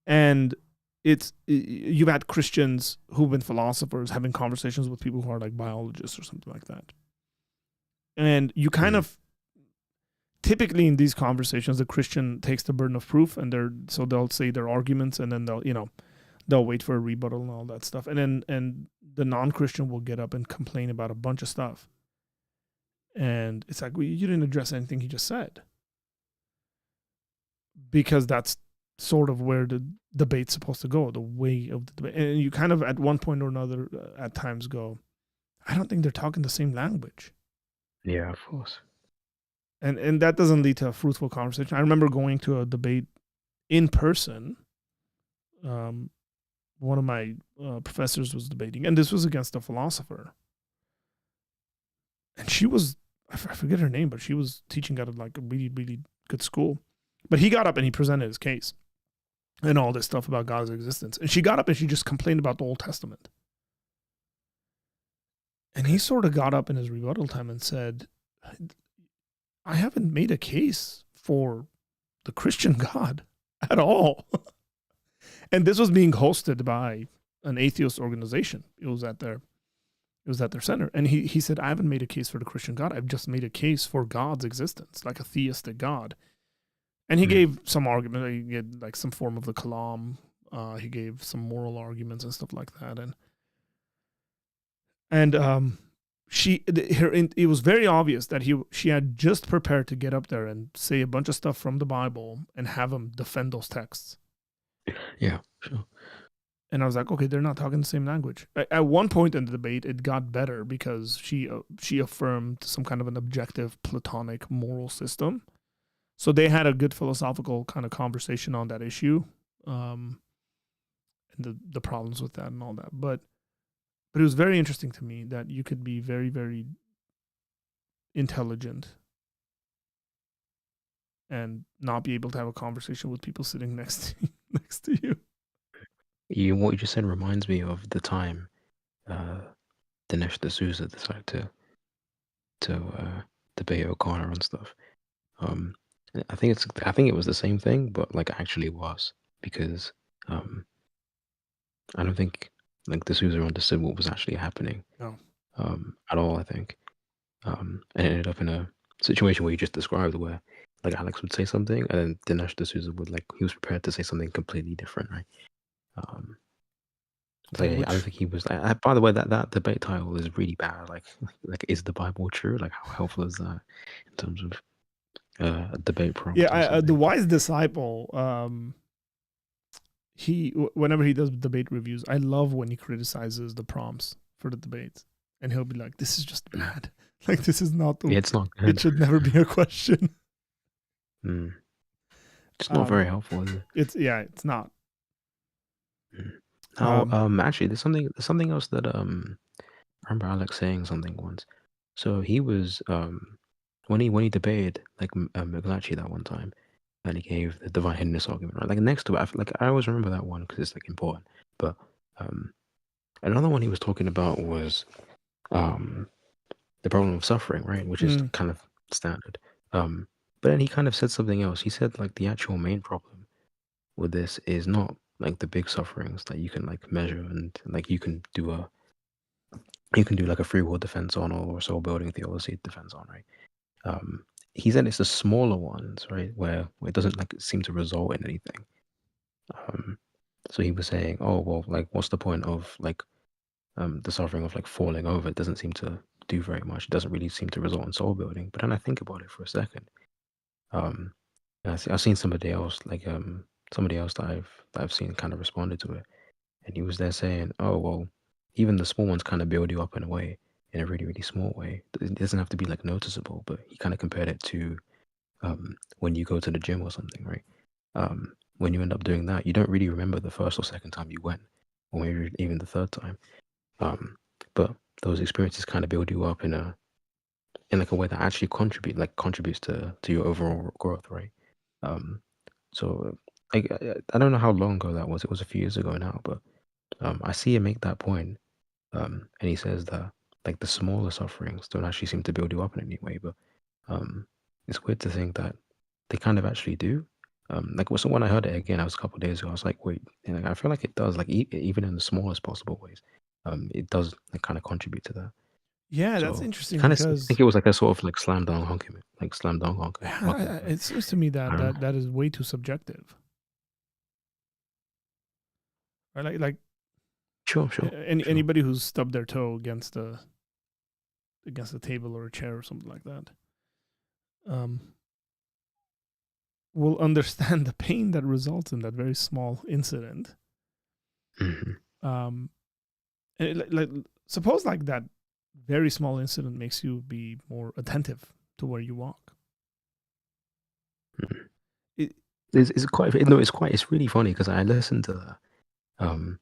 And you've had Christians who've been philosophers having conversations with people who are like biologists or something like that. And you kind of typically in these conversations, the Christian takes the burden of proof, and they'll say their arguments, and then they'll wait for a rebuttal and all that stuff. And the non-Christian will get up and complain about a bunch of stuff. And it's like, well, you didn't address anything he just said. Because that's sort of where the debate's supposed to go, the way of the debate. And you kind of at one point or another at times go, I don't think they're talking the same language. Yeah, of course. And that doesn't lead to a fruitful conversation. I remember going to a debate in person. One of my professors was debating, and this was against a philosopher. And she was, I forget her name, but she was teaching at like a really, really good school. But he got up and he presented his case and all this stuff about God's existence. And she got up and she just complained about the Old Testament. And he sort of got up in his rebuttal time and said, I haven't made a case for the Christian God at all. And this was being hosted by an atheist organization. It was at their center. And he said, I haven't made a case for the Christian God. I've just made a case for God's existence, like a theistic God. And he gave some argument. He gave like some form of the Kalam. He gave some moral arguments and stuff like that. And it was very obvious that she had just prepared to get up there and say a bunch of stuff from the Bible and have him defend those texts. Yeah, sure. And I was like, okay, they're not talking the same language. At one point in the debate, it got better because she affirmed some kind of an objective Platonic moral system. So they had a good philosophical kind of conversation on that issue, and the problems with that and all that. But But it was very interesting to me that you could be very, very intelligent and not be able to have a conversation with people sitting next to you. What you just said reminds me of the time uh, Dinesh D'Souza decided to debate O'Connor and stuff. Um, I think it was the same thing, but like actually it was because um, I don't think like D'Souza understood what was actually happening No. at all. I think, and it ended up in a situation where you just described, where like Alex would say something, and then Dinesh D'Souza would he was prepared to say something completely different, right? Um, so Yeah, yeah, I don't which think he was. By the way, that debate title is really bad. Like, is the Bible true? Like, how helpful is that in terms of a debate prompt or the something? wise disciple. Whenever he does debate reviews, I love when he criticizes the prompts for the debates, and he'll be like, "This is just Mm. bad. Like this is not the. Yeah, it's not It good. should never be a question." Mm. It's not very Um, helpful, is it? it's not. Mm. Now, Um, actually, there's something else that I remember Alex saying something once. So he was when he debated like McGlatchy that one time, and he gave the divine hiddenness argument, right? Like next to it, I always remember that one because it's like important. But um, another one he was talking about was um the problem of suffering, right? Which is mm, kind of standard. Um, but then he kind of said something else. He said like the actual main problem with this is not like the big sufferings that you can like measure and like you can do like a free will defense on or soul building theology defense on, right? Um, he said it's the smaller ones, right, where it doesn't like seem to result in anything. Um, so he was saying, oh well, like what's the point of like the suffering of like falling over? It doesn't seem to do very much. It doesn't really seem to result in soul building. But then I think about it for a second. Um, and I've seen somebody else that I've seen kind of responded to it, and he was there saying, oh well, even the small ones kind of build you up in a way, in a really really small way. It doesn't have to be like noticeable, but he kind of compared it to when you go to the gym or something, right? When you end up doing that, you don't really remember the first or second time you went, or maybe even the third time. Um, but those experiences kind of build you up in like a way that actually contributes to your overall growth, right? Um, so I don't know how long ago that was. It was a few years ago now, but I see him make that point, and he says that like the smaller sufferings don't actually seem to build you up in any way, but um, it's weird to think that they kind of actually do. So when I heard it again, I was a couple of days ago. I was like, wait, I feel like it does, like even in the smallest possible ways, it does like kind of contribute to that. yeah, that's So interesting kind of think because it was like a sort of like slam dunk argument, like slam dunk argument, right? it seems to me I that don't know. that is way too subjective. Right? Like Sure, sure, sure. anybody who's stubbed their toe against a table or a chair or something like that, um, will understand the pain that results in that very small incident. Hmm. Um, like suppose like that very small incident makes you be more attentive to where you walk. Hmm. It, It's quite no, it's really funny because I listened to that. Um,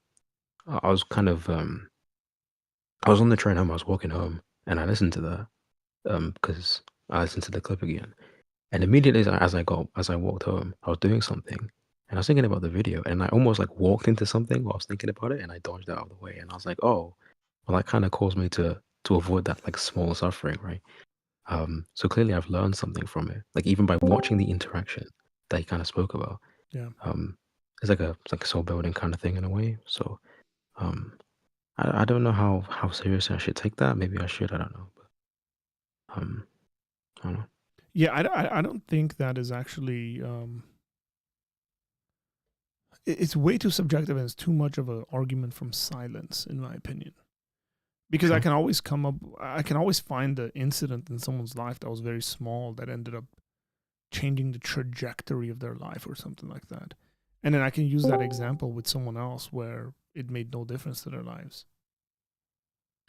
I was kind of I was on the train home. I was walking home, and I listened to that because I listened to the clip again. And immediately as I walked home, I was doing something, and I was thinking about the video, and I almost like walked into something while I was thinking about it, and I dodged out of the way, and I was like, oh, well, that kind of caused me to avoid that like small suffering, right? So clearly I've learned something from it, like even by watching the interaction that he kind of spoke about. yeah. Um, it's like a soul building kind of thing in a way. So um, I don't know how seriously I should take that. Maybe I should. I don't know. But I don't know. Yeah, I don't think that is actually. It's way too subjective and it's too much of an argument from silence, in my opinion. Because Sure. I can always find the incident in someone's life that was very small that ended up changing the trajectory of their life or something like that. And then I can use that example with someone else where it made no difference to their lives.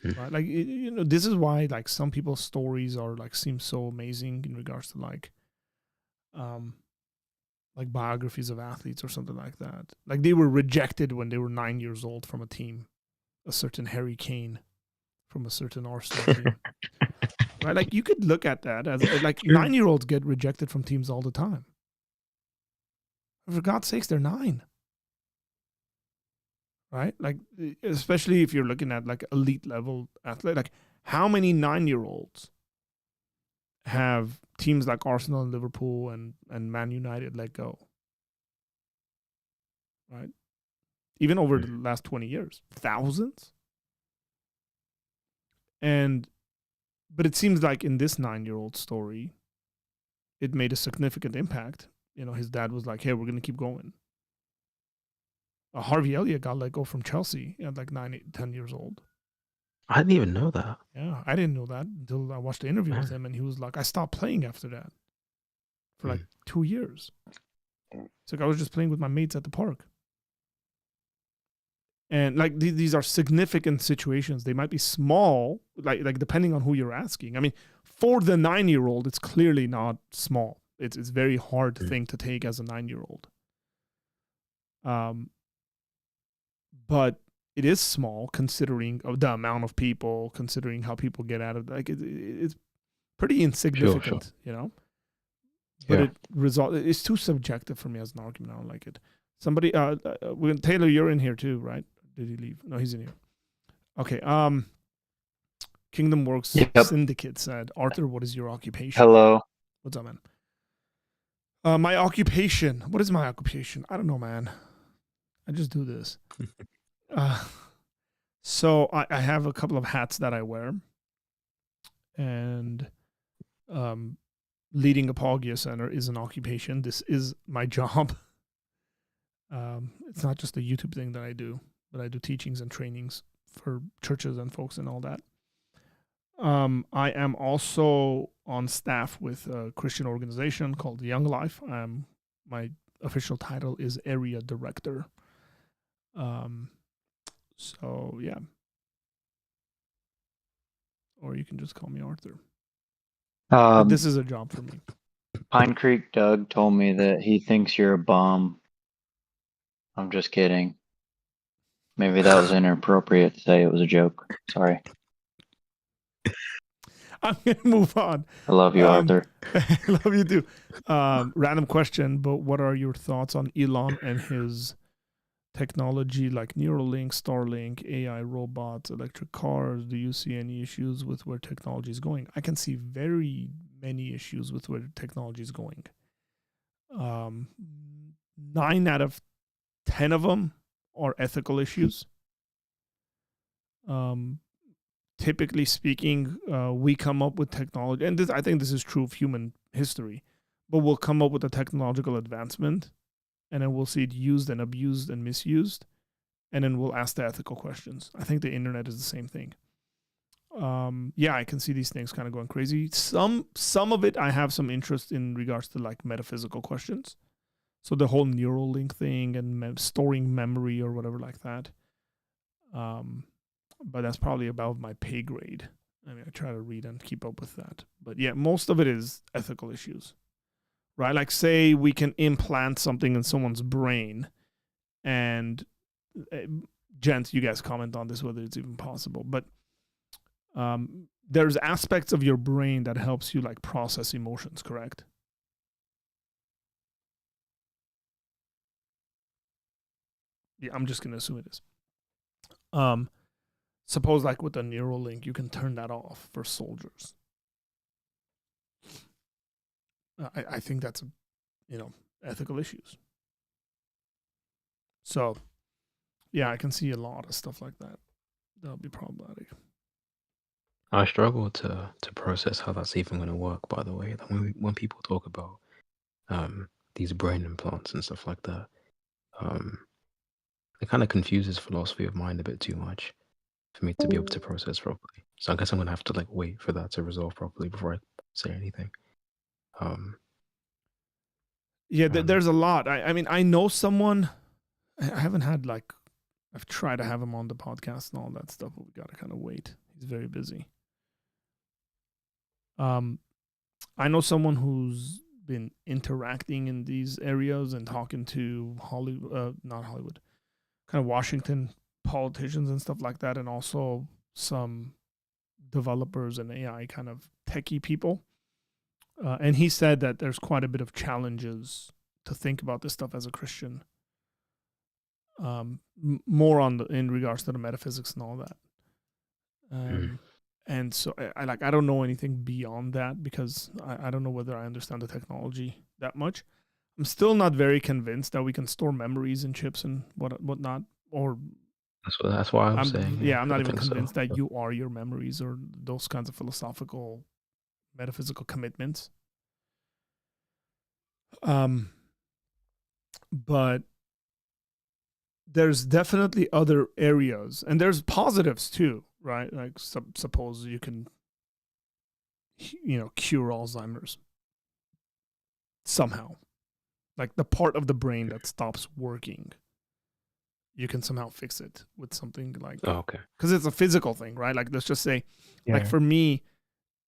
Mm. Right? This is why like some people's stories are like seem so amazing in regards to um like biographies of athletes or something like that. Like they were rejected when they were 9 years old from a team a certain Harry Kane from a certain Arsenal team. Right? Like you could look at that as like Sure. 9-year-olds get rejected from teams all the time. For God's sakes, they're 9. Right? Like, especially if you're looking at like elite level athlete, like how many 9-year-olds have teams like Arsenal and Liverpool and Man United let go? Right? Even over the last 20 years, thousands. But it seems like in this 9-year-old story, it made a significant impact. You know, his dad was like, "Hey, we're going to keep going." Harvey Elliott got let go from Chelsea at like 9, 8, 10 years old. I didn't even know that. Yeah, I didn't know that until I watched the interview with him, and he was like, "I stopped playing after that for like 2 years." It's like I was just playing with my mates at the park. And like these are significant situations. They might be small, like depending on who you're asking. I mean, for the 9-year-old, it's clearly not small. It's a very hard thing to take as a 9-year-old. But it is small considering of the amount of people, considering how people get out of it. Like it's pretty insignificant, Sure. you know. But it's too subjective for me as an argument. I don't like it. Somebody, Taylor, you're in here too, right? Did he leave? No, he's in here. Okay. Kingdom Works Syndicate said, "Arthur, what is your occupation?" Hello. What's up, man? My occupation. What is my occupation? I don't know, man. I just do this. So I have a couple of hats that I wear, and leading Apologia Center is an occupation. This is my job. It's not just a YouTube thing that I do, but I do teachings and trainings for churches and folks and all that. I am also on staff with a Christian organization called Young Life. My official title is Area Director. So yeah. Or you can just call me Arthur. But this is a job for me. Pine Creek Doug told me that he thinks you're a bum. I'm just kidding. Maybe that was inappropriate to say. It was a joke. Sorry. I'm going to move on. I love you, Arthur. I love you too. Random question, but what are your thoughts on Elon and his technology like Neuralink, Starlink, AI robots, electric cars? Do you see any issues with where technology is going? I can see very many issues with where technology is going. 9 out of 10 of them are ethical issues. Typically speaking, we come up with technology, and I think this is true of human history, but we'll come up with a technological advancement, and then we'll see it used and abused and misused, and then we'll ask the ethical questions. I think the internet is the same thing. Yeah, I can see these things kind of going crazy. Some of it I have some interest in regards to like metaphysical questions. So the whole Neuralink thing and storing memory or whatever like that. But that's probably above my pay grade. I mean, I try to read and keep up with that. But yeah, most of it is ethical issues, right? Like say we can implant something in someone's brain, and gents, you guys comment on this, whether it's even possible. But there's aspects of your brain that helps you like process emotions, correct? Yeah, I'm just going to assume it is. Suppose like with a Neuralink, you can turn that off for soldiers. I think that's, ethical issues. So, yeah, I can see a lot of stuff like that. That'll be problematic. I struggle to process how that's even going to work, by the way. Like when people talk about these brain implants and stuff like that, it kind of confuses philosophy of mind a bit too much for me to be able to process properly. So I guess I'm going to have to like wait for that to resolve properly before I say anything. There's a lot. I mean, I know someone, I haven't had like, I've tried to have him on the podcast and all that stuff, but we got to kind of wait. He's very busy. I know someone who's been interacting in these areas and talking to not Hollywood, kind of Washington politicians and stuff like that, and also some developers and AI kind of techie people. And he said that there's quite a bit of challenges to think about this stuff as a Christian. More in regards to the metaphysics and all that. And so I don't know anything beyond that, because I don't know whether I understand the technology that much. I'm still not very convinced that we can store memories in chips and whatnot. Or that's why I'm saying. Yeah, I'm not I even think so. convinced that you are your memories, or those kinds of philosophical, metaphysical commitments. But there's definitely other areas, and there's positives too, right? Like suppose you can, cure Alzheimer's somehow. Like the part of the brain that stops working, you can somehow fix it with something like, okay, because it's a physical thing, right? Like let's just say, like for me,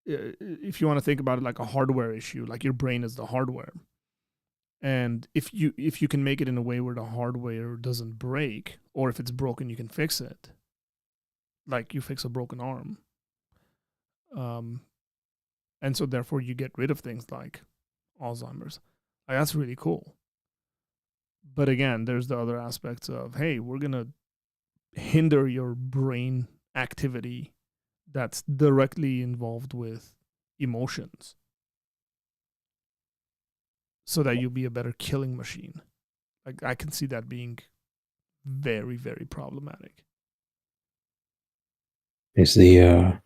if you want to think about it like a hardware issue, like your brain is the hardware. And if you can make it in a way where the hardware doesn't break, or if it's broken, you can fix it. Like you fix a broken arm. And so therefore you get rid of things like Alzheimer's. Like that's really cool. But again, there's the other aspects of, hey, we're going to hinder your brain activity that's directly involved with emotions, so that you'll be a better killing machine. Like I can see that being very, very problematic. is the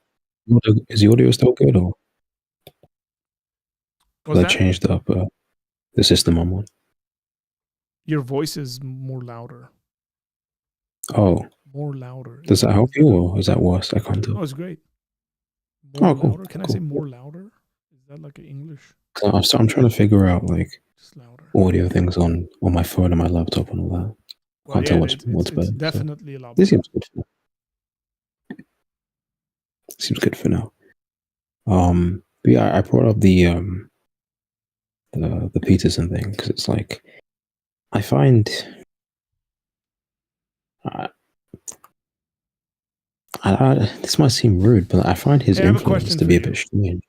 audio still good, or because I changed up the system I'm on? Your voice is more louder. Oh, more louder. Does that help you, or is that worse? I can't tell. Oh, it's great. More cool. louder. Can I say more louder? Is that like an English? So I'm trying to figure out like Just louder audio things on my phone and my laptop and all that. Well, Can't yeah, tell what's better. it's definitely a lot This better. seems good for now. Seems good for now. But yeah, I brought up the Peterson thing because it's like I find this might seem rude, but I find his influence to be a bit strange.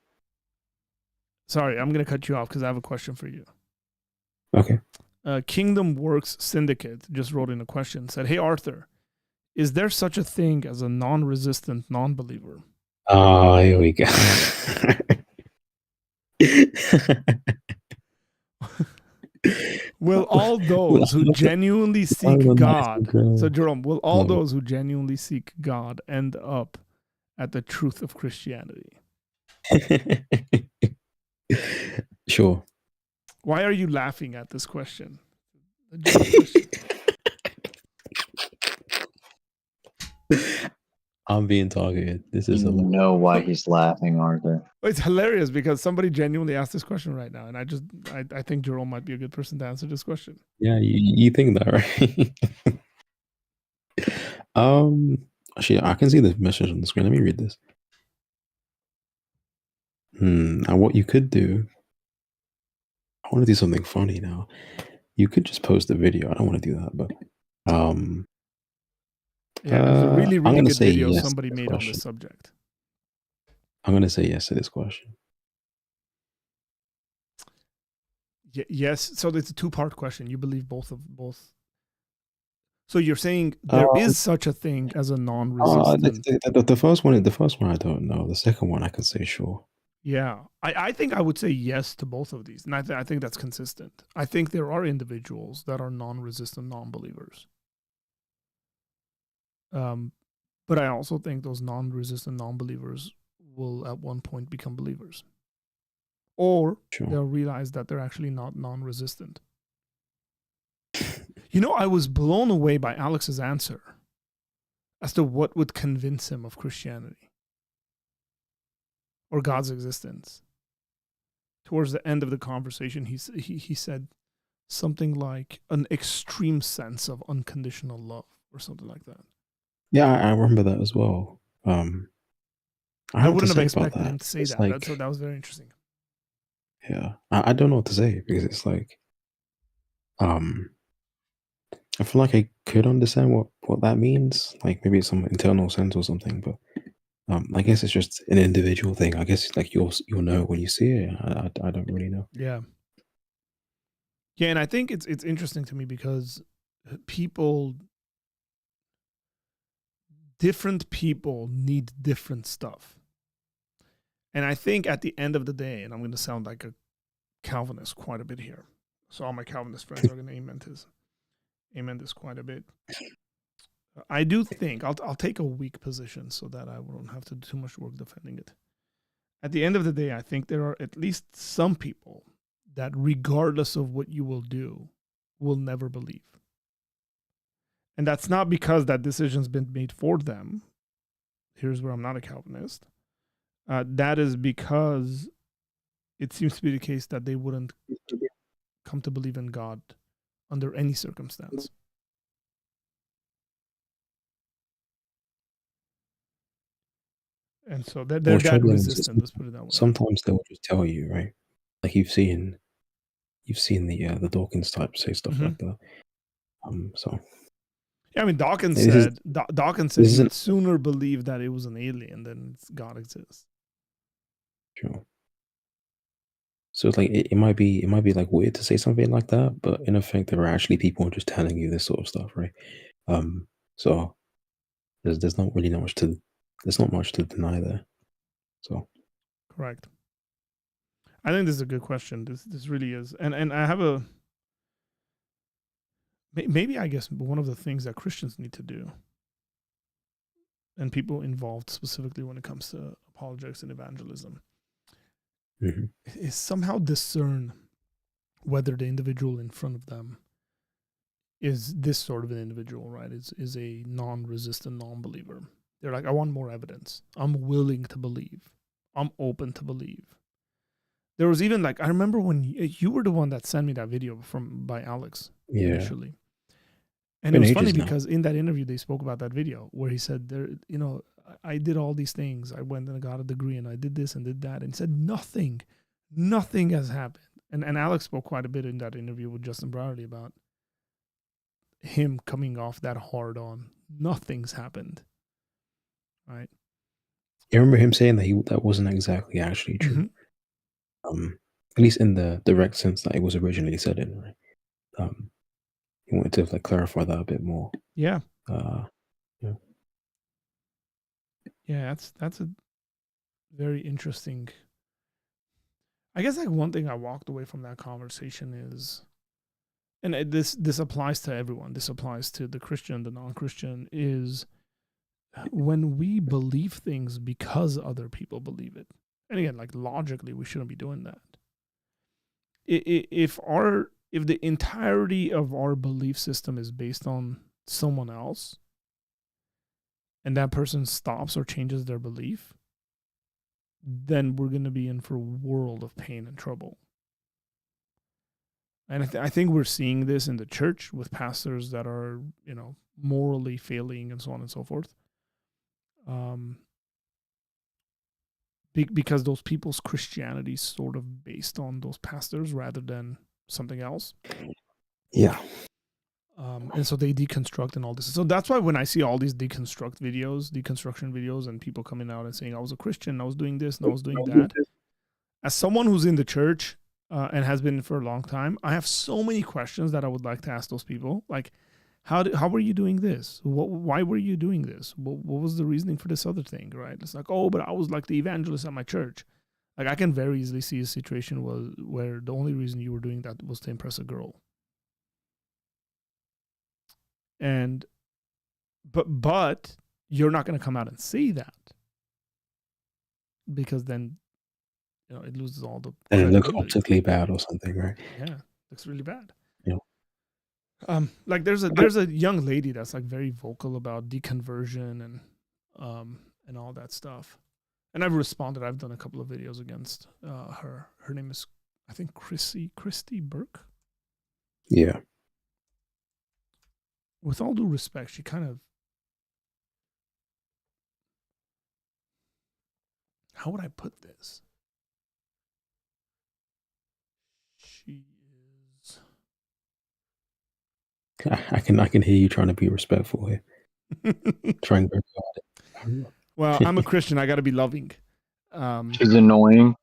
Sorry, I'm gonna cut you off because I have a question for you. Okay. Kingdom Works Syndicate just wrote in a question, said, "Hey Arthur, is there such a thing as a non-resistant non-believer?" Oh, here we go. Will all those who genuinely seek God, so Jerome, will all those who genuinely seek God end up at the truth of Christianity? Sure. Why are you laughing at this question? I'm being targeted. This is hilarious. You know why he's laughing, Arthur. It's hilarious because somebody genuinely asked this question right now, and I think Jerome might be a good person to answer this question. Yeah, you think that, right? Actually, I can see the message on the screen. Let me read this. Now what you could do, I want to do something funny now. You could just post a video. I don't want to do that, but yeah, there's a really, really good video yes somebody made on this subject. I'm going to say yes to this question. Yes. So it's a two-part question. You believe both. So you're saying there is such a thing as a non-resistant. The first one I don't know. The second one I can say sure. Yeah, I think I would say yes to both of these, and I think that's consistent. I think there are individuals that are non-resistant non-believers. But I also think those non-resistant non-believers will at one point become believers. Or they'll realize that they're actually not non-resistant. I was blown away by Alex's answer as to what would convince him of Christianity or God's existence. Towards the end of the conversation, he said something like an extreme sense of unconditional love or something like that. Yeah, I remember that as well. I wouldn't have expected him to say that. So that was very interesting. Yeah, I don't know what to say because it's like, I feel like I could understand what that means. Like maybe it's some internal sense or something, but I guess it's just an individual thing. I guess like you'll know when you see it. I don't really know. Yeah. Yeah, and I think it's interesting to me because different people need different stuff. And I think at the end of the day, and I'm going to sound like a Calvinist quite a bit here. So all my Calvinist friends are going to amen this quite a bit. I do think I'll take a weak position so that I won't have to do too much work defending it. At the end of the day, I think there are at least some people that regardless of what you will do, will never believe. And that's not because that decision's been made for them. Here's where I'm not a Calvinist. That is because it seems to be the case that they wouldn't come to believe in God under any circumstance. And so they're What's that troubling is resistant, let's put it that way. sometimes they will just tell you, right? Like you've seen the Dawkins type say stuff like that. So Yeah, I mean, Dawkins this is said this he isn't would sooner believe that it was an alien than God exists. sure. So it's like it might be like weird to say something like that, but in effect, there are actually people just telling you this sort of stuff, right? So there's not really not much to deny there. So Correct. I think this is a good question. This really is, and I have a maybe I guess one of the things that Christians need to do, and people involved specifically when it comes to apologetics and evangelism, is somehow discern whether the individual in front of them is this sort of an individual, right? Is a non-resistant non-believer. They're like, I want more evidence. I'm willing to believe. I'm open to believe. There was even like, I remember when you were the one that sent me that video by Alex initially. And it was funny because in that interview, they spoke about that video where he said, I did all these things. I went and got a degree and I did this and did that, and said nothing has happened. And Alex spoke quite a bit in that interview with Justin Brierly about him coming off that hard on. Nothing's happened. Right. You remember him saying that wasn't exactly actually true. At least in the direct sense that it was originally said in, right? He wanted to like clarify that a bit more. Yeah. Yeah. Yeah, that's a very interesting. I guess like one thing I walked away from that conversation is, and this applies to everyone. This applies to the Christian, the non-Christian, is when we believe things because other people believe it. And again, like logically, we shouldn't be doing that. If the entirety of our belief system is based on someone else, and that person stops or changes their belief, then we're going to be in for a world of pain and trouble. And I think we're seeing this in the church with pastors that are, morally failing and so on and so forth. Because those people's Christianity is sort of based on those pastors rather than something else. Yeah. And so they deconstruct and all this. So that's why when I see all these deconstruction videos, and people coming out and saying, I was a Christian, I was doing this, and I was doing that. As someone who's in the church and has been for a long time, I have so many questions that I would like to ask those people. Like, how were you doing this? Why were you doing this? What was the reasoning for this other thing, right? It's like, oh, but I was like the evangelist at my church. Like, I can very easily see a situation where the only reason you were doing that was to impress a girl. But you're not going to come out and say that, because then it loses all the and it looks credibility. optically bad or something, right? Yeah, looks really bad. Yeah. Like there's a young lady that's like very vocal about deconversion and all that stuff, and I've responded. I've done a couple of videos against her. Her name is, I think, Christy Burke. Yeah. With all due respect, she kind of, how would I put this? She is. I can hear you trying to be respectful here. Trying very hard. Well, I'm a Christian. I got to be loving. She's annoying.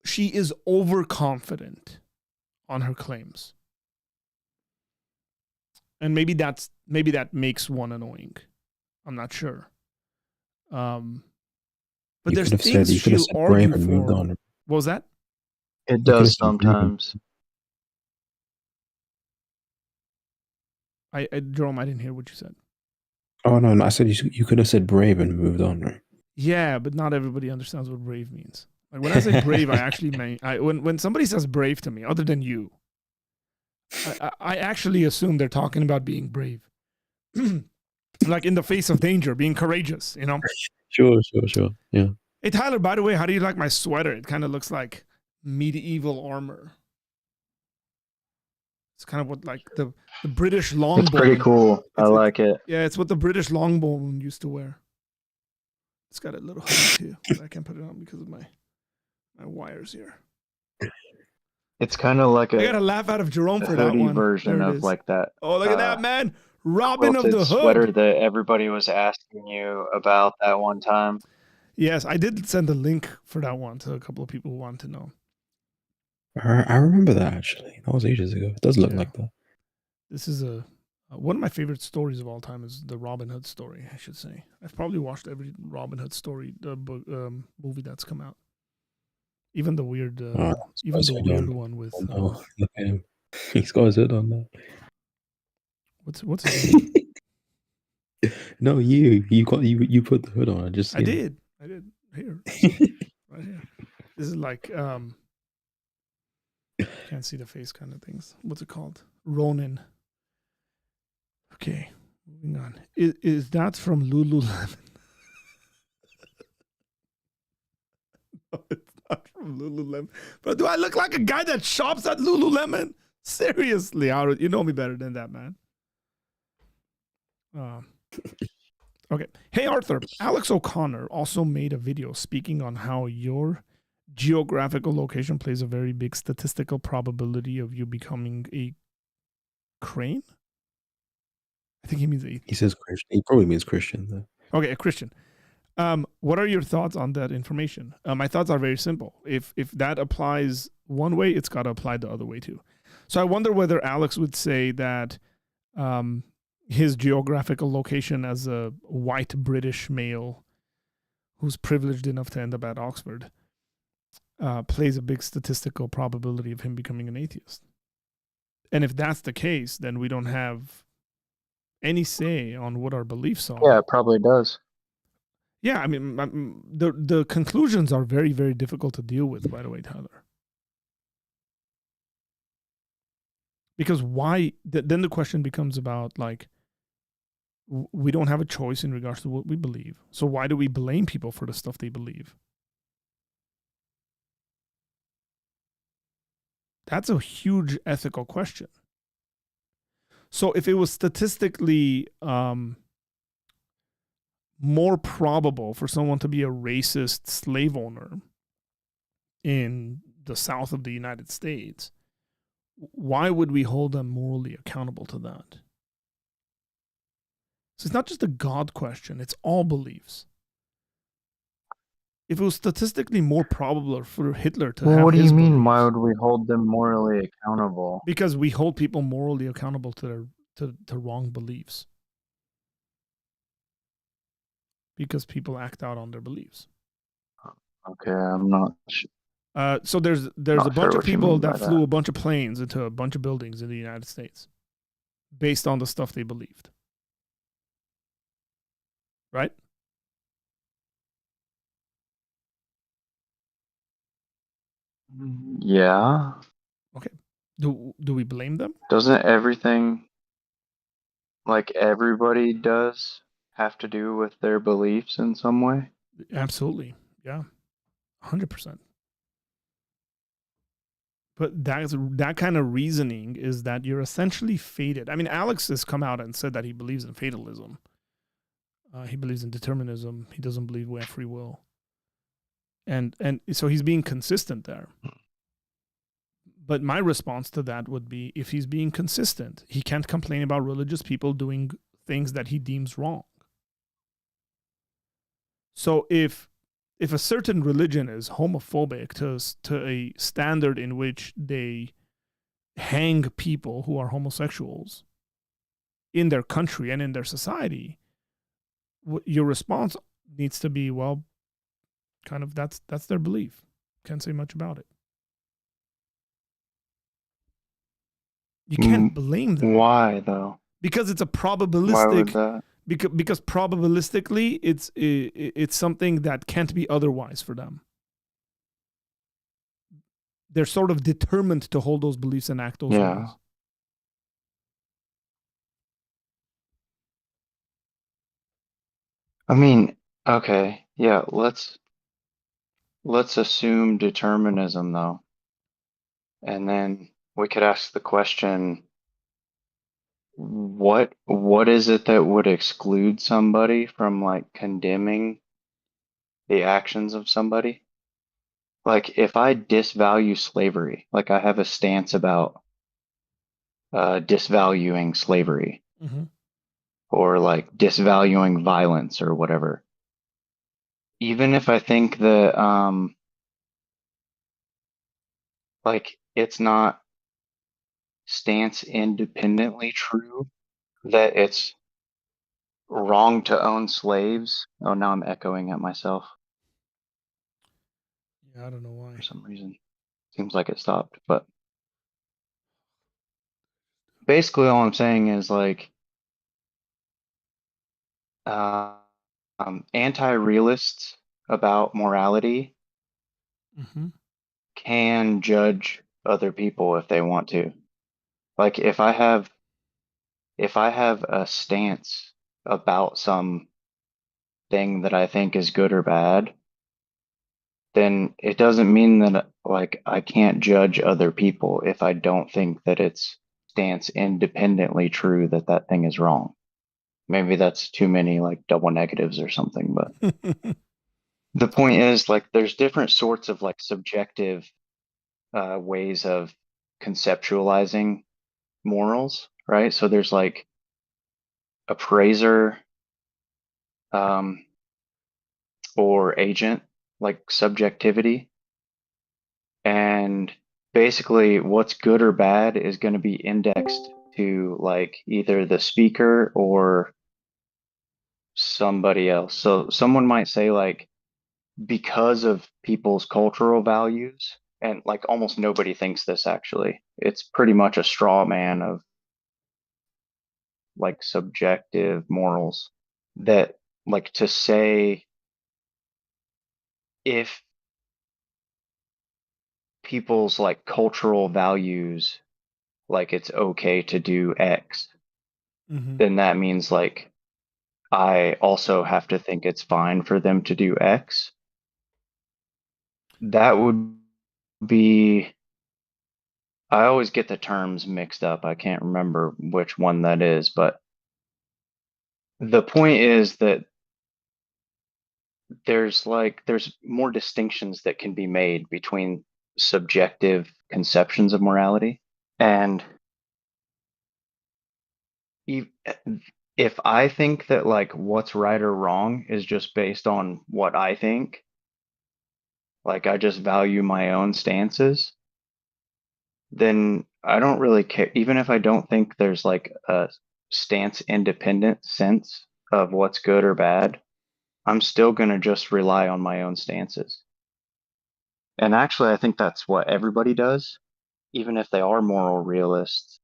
She is overconfident on her claims. And maybe that makes one annoying. I'm not sure. But You there's could have things said, you could have she'll said argue brave and moved for. on. What was that? It You could have does said brave and- sometimes. Jerome, I didn't hear what you said. Oh no, I said you could have said brave and moved on. Right? Yeah, but not everybody understands what brave means. Like when I say brave, I actually mean when somebody says brave to me, other than you, I actually assume they're talking about being brave, like in the face of danger, being courageous. You know. Sure. Yeah. Hey Tyler, by the way, how do you like my sweater? It kind of looks like medieval armor. It's kind of what like the British longbowmen. It's pretty cool. I like it. Yeah, it's what the British longbowmen used to wear. It's got a little hood too, but I can't put it on because of my wires here. It's kind of like I got to laugh out of Jerome a for that hoodie one. version There it of is. like that. Oh, look at that, man. Robin of Quilted the Hood. sweater that everybody was asking you about that one time. Yes, I did send a link for that one to a couple of people who want to know. I remember that actually. That was ages ago. It does look Yeah. like that. This is one of my favorite stories of all time is the Robin Hood story, I should say. I've probably watched every Robin Hood story movie that's come out. Even the weird one with Oh, look at him. He's got his hood on now. what's his name? No, you put the hood on. I did here, right here. This is like can't see the face kind of things. What's it called? Ronin. Okay, moving on. Is that from Lululemon? No, it's not from Lululemon. But do I look like a guy that shops at Lululemon? Seriously, you know me better than that, man. Okay. Hey, Arthur. Alex O'Connor also made a video speaking on how your geographical location plays a very big statistical probability of you becoming a crane. I think he means atheist. He says Christian. He probably means Christian though. Okay, a Christian. What are your thoughts on that information? My thoughts are very simple. If that applies one way, it's got to apply the other way too. So I wonder whether Alex would say that his geographical location as a white British male who's privileged enough to end up at Oxford plays a big statistical probability of him becoming an atheist. And if that's the case, then we don't have any say on what our beliefs are. Yeah, it probably does. Yeah, I mean, the conclusions are very, very difficult to deal with, by the way, Tyler. Because why? Then the question becomes about, like, we don't have a choice in regards to what we believe. So why do we blame people for the stuff they believe? That's a huge ethical question. So if it was statistically more probable for someone to be a racist slave owner in the South of the United States, why would we hold them morally accountable to that? So it's not just a God question, it's all beliefs. If it was statistically more probable for Hitler to have What do his you mean, beliefs, why would we hold them morally accountable? because we hold people morally accountable to wrong beliefs. Because people act out on their beliefs. Okay, I'm not So there's Not a bunch sure of what you people mean by that flew that. a bunch of planes into a bunch of buildings in the United States based on the stuff they believed. Right? Yeah. Okay. Do we blame them? Doesn't everything, like everybody does, have to do with their beliefs in some way? Absolutely. Yeah. 100%. But that kind of reasoning is that you're essentially fated. I mean, Alex has come out and said that he believes in fatalism. He believes in determinism. He doesn't believe we have free will. And so he's being consistent there. But my response to that would be, if he's being consistent, he can't complain about religious people doing things that he deems wrong. So if a certain religion is homophobic to a standard in which they hang people who are homosexuals in their country and in their society, your response needs to be, well, kind of that's their belief. Can't say much about it. You can't blame them. Why though? Because it's a Why would probabilistic. that? Because probabilistically, it's something that can't be otherwise for them. They're sort of determined to hold those beliefs and act those Yeah. ways. I mean, okay, yeah, let's assume determinism though. And then we could ask the question, what is it that would exclude somebody from like condemning the actions of somebody? Like if I disvalue slavery, like I have a stance about disvaluing slavery Mm-hmm. or like disvaluing violence or whatever. Even if I think that like it's not stance independently true that it's wrong to own slaves. Oh, now I'm echoing at myself Yeah, I don't know why. for some reason. Seems like it stopped, but basically all I'm saying is like uh, anti-realists about morality Mm-hmm. can judge other people if they want to. Like if I have a stance about some thing that I think is good or bad, then it doesn't mean that like I can't judge other people if I don't think that it's stance independently true that that thing is wrong. Maybe that's too many like double negatives or something, but the point is like there's different sorts of like subjective ways of conceptualizing morals, right? So there's like appraiser um, or agent, like subjectivity. And basically, what's good or bad is going to be indexed to like either the speaker or somebody else. So someone might say, like, because of people's cultural values, and like almost nobody thinks this actually, it's pretty much a straw man of like subjective morals that, like, to say if people's like cultural values, like it's okay to do X, Mm-hmm. then that means like I also have to think it's fine for them to do X. That would be, I always get the terms mixed up. I can't remember which one that is, but the point is that there's more distinctions that can be made between subjective conceptions of morality. And if I think that like what's right or wrong is just based on what I think, like I just value my own stances, then I don't really care. Even if I don't think there's like a stance independent sense of what's good or bad, I'm still going to just rely on my own stances. And actually, I think that's what everybody does, even if they are moral realists.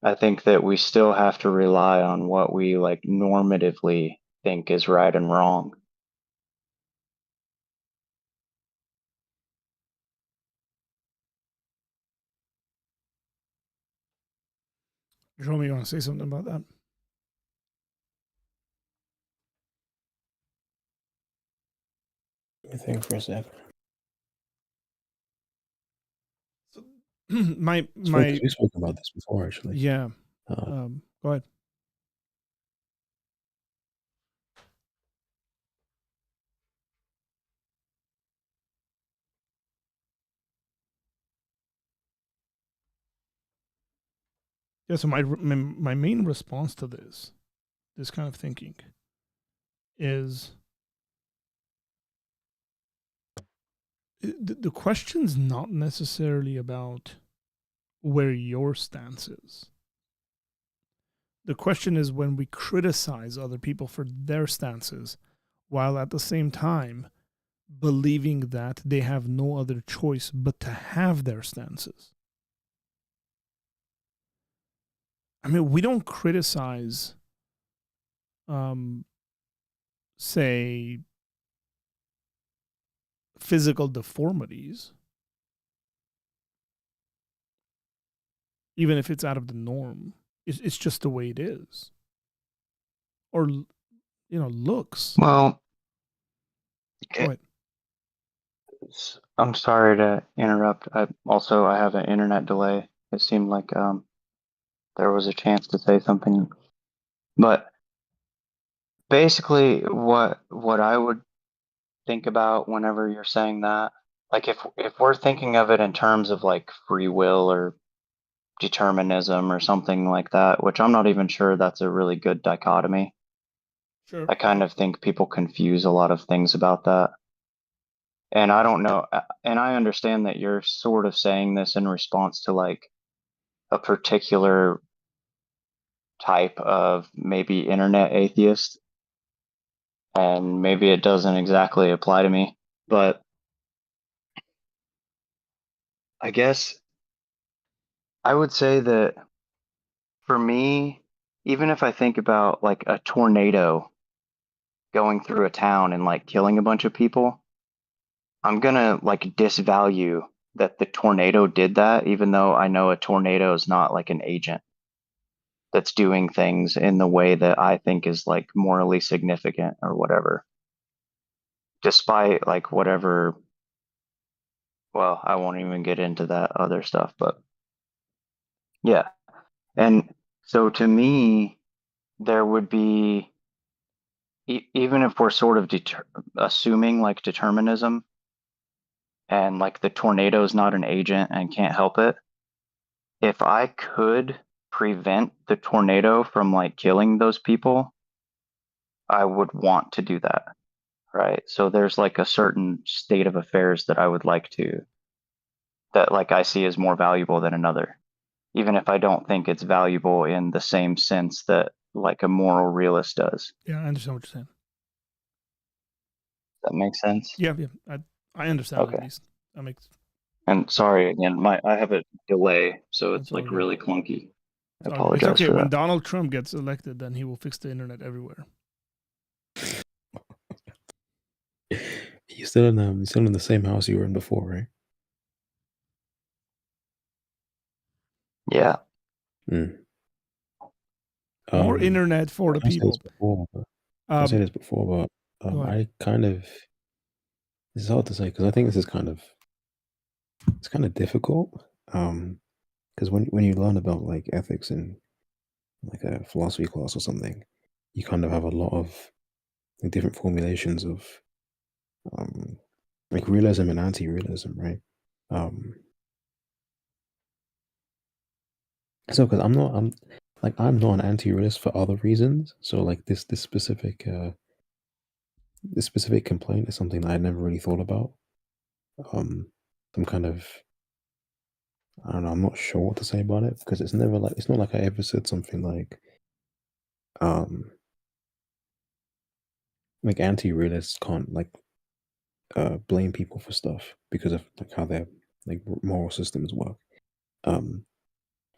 I think that we still have to rely on what we like normatively think is right and wrong. Jerome, you want to say something about that? Let me think for a second. So, my It's funny 'cause we spoke about this before, actually. yeah. Uh, Go ahead. Yeah, so my main response to this kind of thinking is the question's not necessarily about where your stance is. The question is when we criticize other people for their stances, while at the same time believing that they have no other choice but to have their stances. I mean, we don't criticize, say, physical deformities, even if it's out of the norm. It's just the way it is. Or, looks. Well, Go ahead. I'm sorry to interrupt. I have an internet delay. It seemed like there was a chance to say something, but basically, what I would think about whenever you're saying that, like if we're thinking of it in terms of like free will or determinism or something like that, which I'm not even sure that's a really good dichotomy. Sure. I kind of think people confuse a lot of things about that. And I don't know, and I understand that you're sort of saying this in response to like a particular type of maybe internet atheist, and maybe it doesn't exactly apply to me, but I guess I would say that for me, even if I think about like a tornado going through a town and like killing a bunch of people, I'm gonna like disvalue that the tornado did that, even though I know a tornado is not like an agent that's doing things in the way that I think is like morally significant or whatever. Despite like whatever, well, I won't even get into that other stuff, but yeah. And so to me, there would be, even if we're sort of assuming like determinism and like the tornado is not an agent and can't help it, if I could prevent the tornado from like killing those people, I would want to do that. Right. So there's like a certain state of affairs that I would like to, that like I see as more valuable than another, even if I don't think it's valuable in the same sense that like a moral realist does. Yeah, I understand what you're saying. That makes sense? Yeah. I understand Okay. at least. That makes. And sorry again, I have a delay, so That's it's all like good. really clunky. I It's all good. It's apologize okay. for When that. Donald Trump gets elected, then he will fix the internet everywhere. You're still in the same house you were in before, right? Yeah. Mm. More internet for the I said this people. before, but I said this before, but Go ahead. I kind of, it's hard to say because I think this is it's kind of difficult. Because when you learn about like ethics in like a philosophy class or something, you kind of have a lot of like, different formulations of um like realism and anti-realism, right? Um, so because I'm not an anti-realist for other reasons. So like this specific complaint is something that I never really thought about. I'm kind of, I don't know, I'm not sure what to say about it because it's never like, it's not like I ever said something um like anti-realists can't like blame people for stuff because of like how their like moral systems work. Um,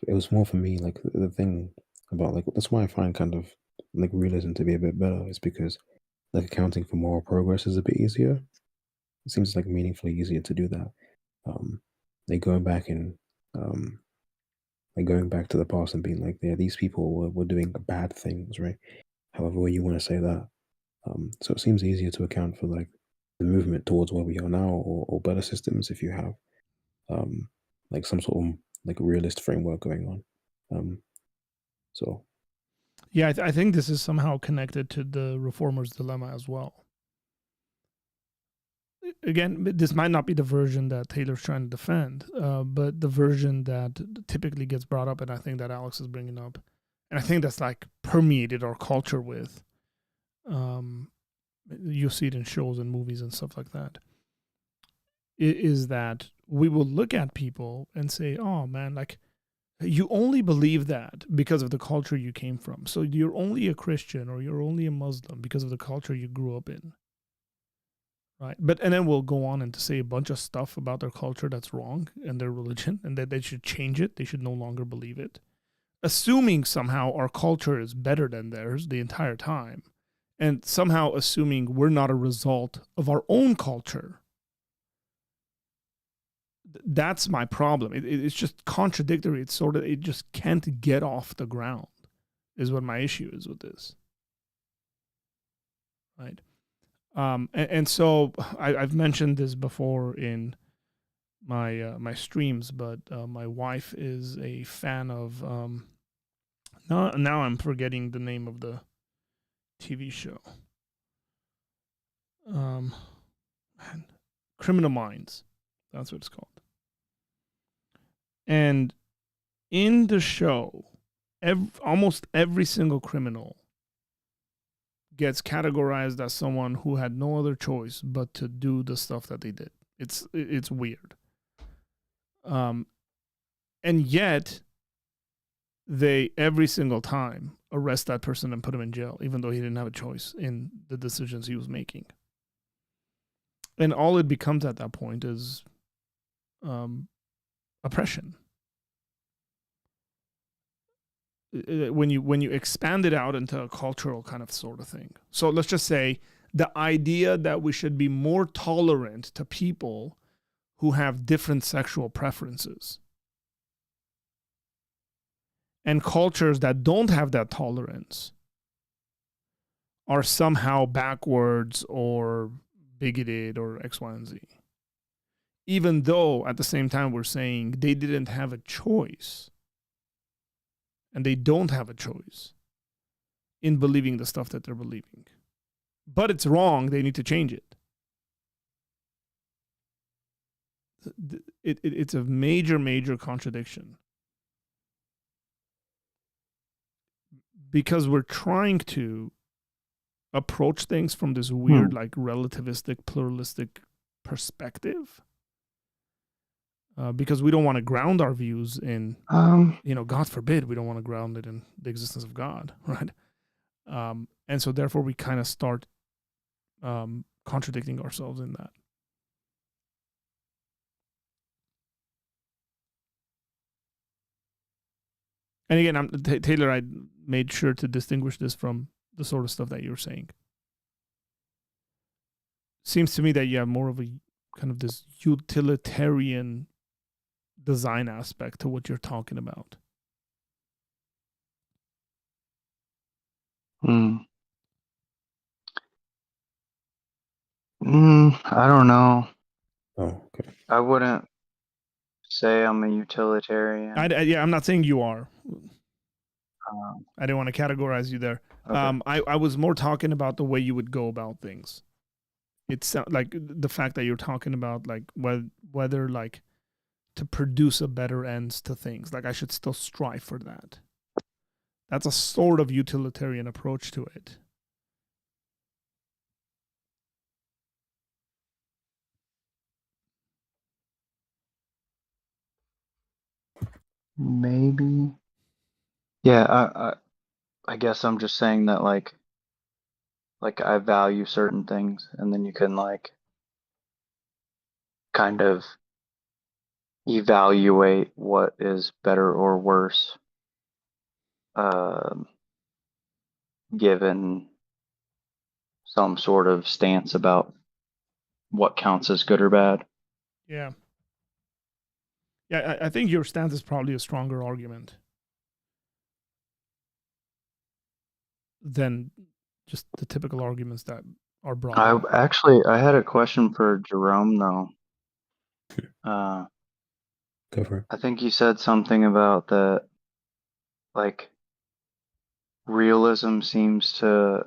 it was more for me like the thing about like that's why I find kind of like realism to be a bit better is because like accounting for moral progress is a bit easier. It seems like meaningfully easier to do that. Like going back and um like going back to the past and being like, yeah, these people were doing bad things, right? However way you want to say that. So it seems easier to account for like the movement towards where we are now or better systems if you have um like some sort of like realist framework going on. So Yeah, I think this is somehow connected to the reformer's dilemma as well. again, this might not be the version that Taylor's trying to defend, but the version that typically gets brought up, and I think that Alex is bringing up, and I think that's like permeated our culture with. You see it in shows and movies and stuff like that. Is that we will look at people and say, "Oh man, like you only believe that because of the culture you came from. So you're only a Christian or you're only a Muslim because of the culture you grew up in." Right. And then we'll go on and to say a bunch of stuff about their culture that's wrong and their religion, and that they should change it. They should no longer believe it. Assuming somehow our culture is better than theirs the entire time. And somehow assuming we're not a result of our own culture. That's my problem. It's just contradictory. It's sort of, it just can't get off the ground, is what my issue is with this. Right. And so I've mentioned this before in my my streams, but my wife is a fan of now I'm forgetting the name of the TV show. Criminal Minds, that's what it's called. And in the show, almost every single criminal gets categorized as someone who had no other choice but to do the stuff that they did. It's weird. And yet they every single time arrest that person and put him in jail, even though he didn't have a choice in the decisions he was making. And all it becomes at that point is oppression. When you expand it out into a cultural kind of sort of thing. So let's just say the idea that we should be more tolerant to people who have different sexual preferences, and cultures that don't have that tolerance are somehow backwards or bigoted or X, Y, and Z. Even though at the same time we're saying they didn't have a choice. And they don't have a choice in believing the stuff that they're believing. But it's wrong. They need to change it. It's a major, major contradiction. Because we're trying to approach things from this weird, like relativistic, pluralistic perspective. Because we don't want to ground our views in, God forbid, we don't want to ground it in the existence of God, right? And so therefore we kind of start contradicting ourselves in that. And again, Taylor, I made sure to distinguish this from the sort of stuff that you're saying. Seems to me that you have more of a kind of this utilitarian design aspect to what you're talking about. I don't know. Oh, okay. I wouldn't say I'm a utilitarian. I'm not saying you are. I didn't want to categorize you there. Okay. I was more talking about the way you would go about things. It's like the fact that you're talking about like whether like to produce a better ends to things. Like I should still strive for that. That's a sort of utilitarian approach to it. Maybe. Yeah, I guess I'm just saying that like I value certain things, and then you can like kind of evaluate what is better or worse given some sort of stance about what counts as good or bad. Yeah. I think your stance is probably a stronger argument than just the typical arguments that are brought up. I had a question for Jerome though. Go for it. I think you said something about that, like realism seems to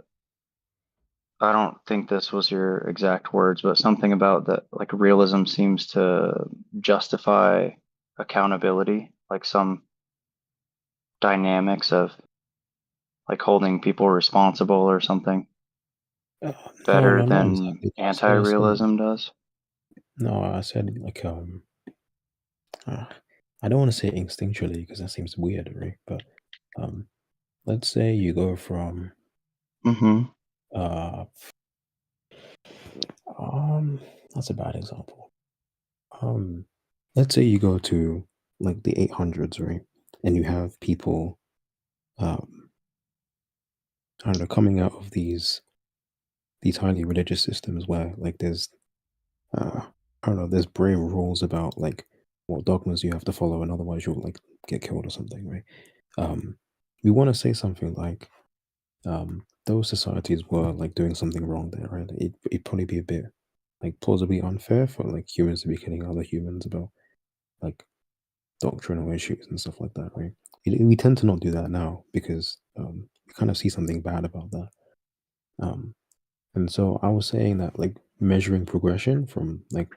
I don't think this was your exact words, but something about that, like realism seems to justify accountability, like some dynamics of like holding people responsible or something Uh, no, better no, not than exactly. So I was saying, anti-realism does. no, I said like uh, I don't want to say instinctually because that seems weird, right? But um, let's say you go from Mm-hmm. uh, um, that's a bad example. Um, let's say you go to like the 800s, right? And you have people, um, I don't know, coming out of these highly religious systems where like there's I don't know, there's brave rules about like what dogmas you have to follow, and otherwise you'll like get killed or something, right? Um, we want to say something like those societies were like doing something wrong there, right? It'd probably be a bit like plausibly unfair for like humans to be killing other humans about like doctrinal issues and stuff like that, right? We tend to not do that now because we kind of see something bad about that. Um, and so I was saying that like measuring progression from like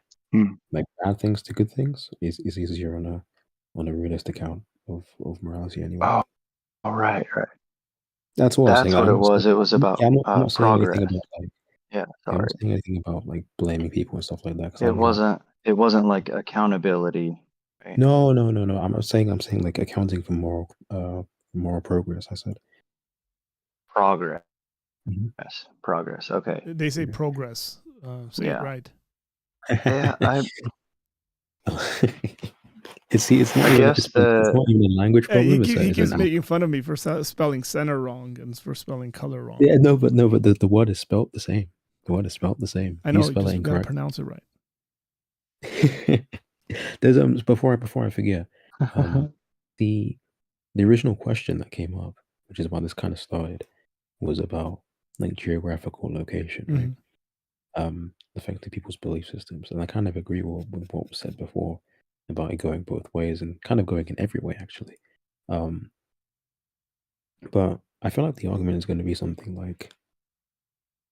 bad things to good things is easier on a realistic account of morality anyway. Oh, all right, right. That's what I was saying. That's what it I'm not was. saying, It was about yeah, I'm not saying anything progress. about like Yeah, yeah, I'm not sorry. saying anything about like blaming people and stuff like that because It I'm not. wasn't it wasn't like accountability, right? No, no, no, no. I'm saying like accounting for moral progress. I said. Progress. Mhm. Progress. Okay. They say progress. Say it Yeah. right. Yeah, See, it's not I even guess it's not even a language Hey, problem. he It's an keeps making fun of me for spelling center wrong and for spelling color wrong. yeah, no, but the word is spelt the same. The word is spelt the same. I You know, you spell it just got to incorrect. pronounce it right. There's before I forget, um, the the original question that came up, which is why this kind of started, was about like geographical location, right? Mhm. Affecting people's belief systems, and I kind of agree with what was said before about it going both ways and kind of going in every way actually. Um, but I feel like the argument is going to be something like,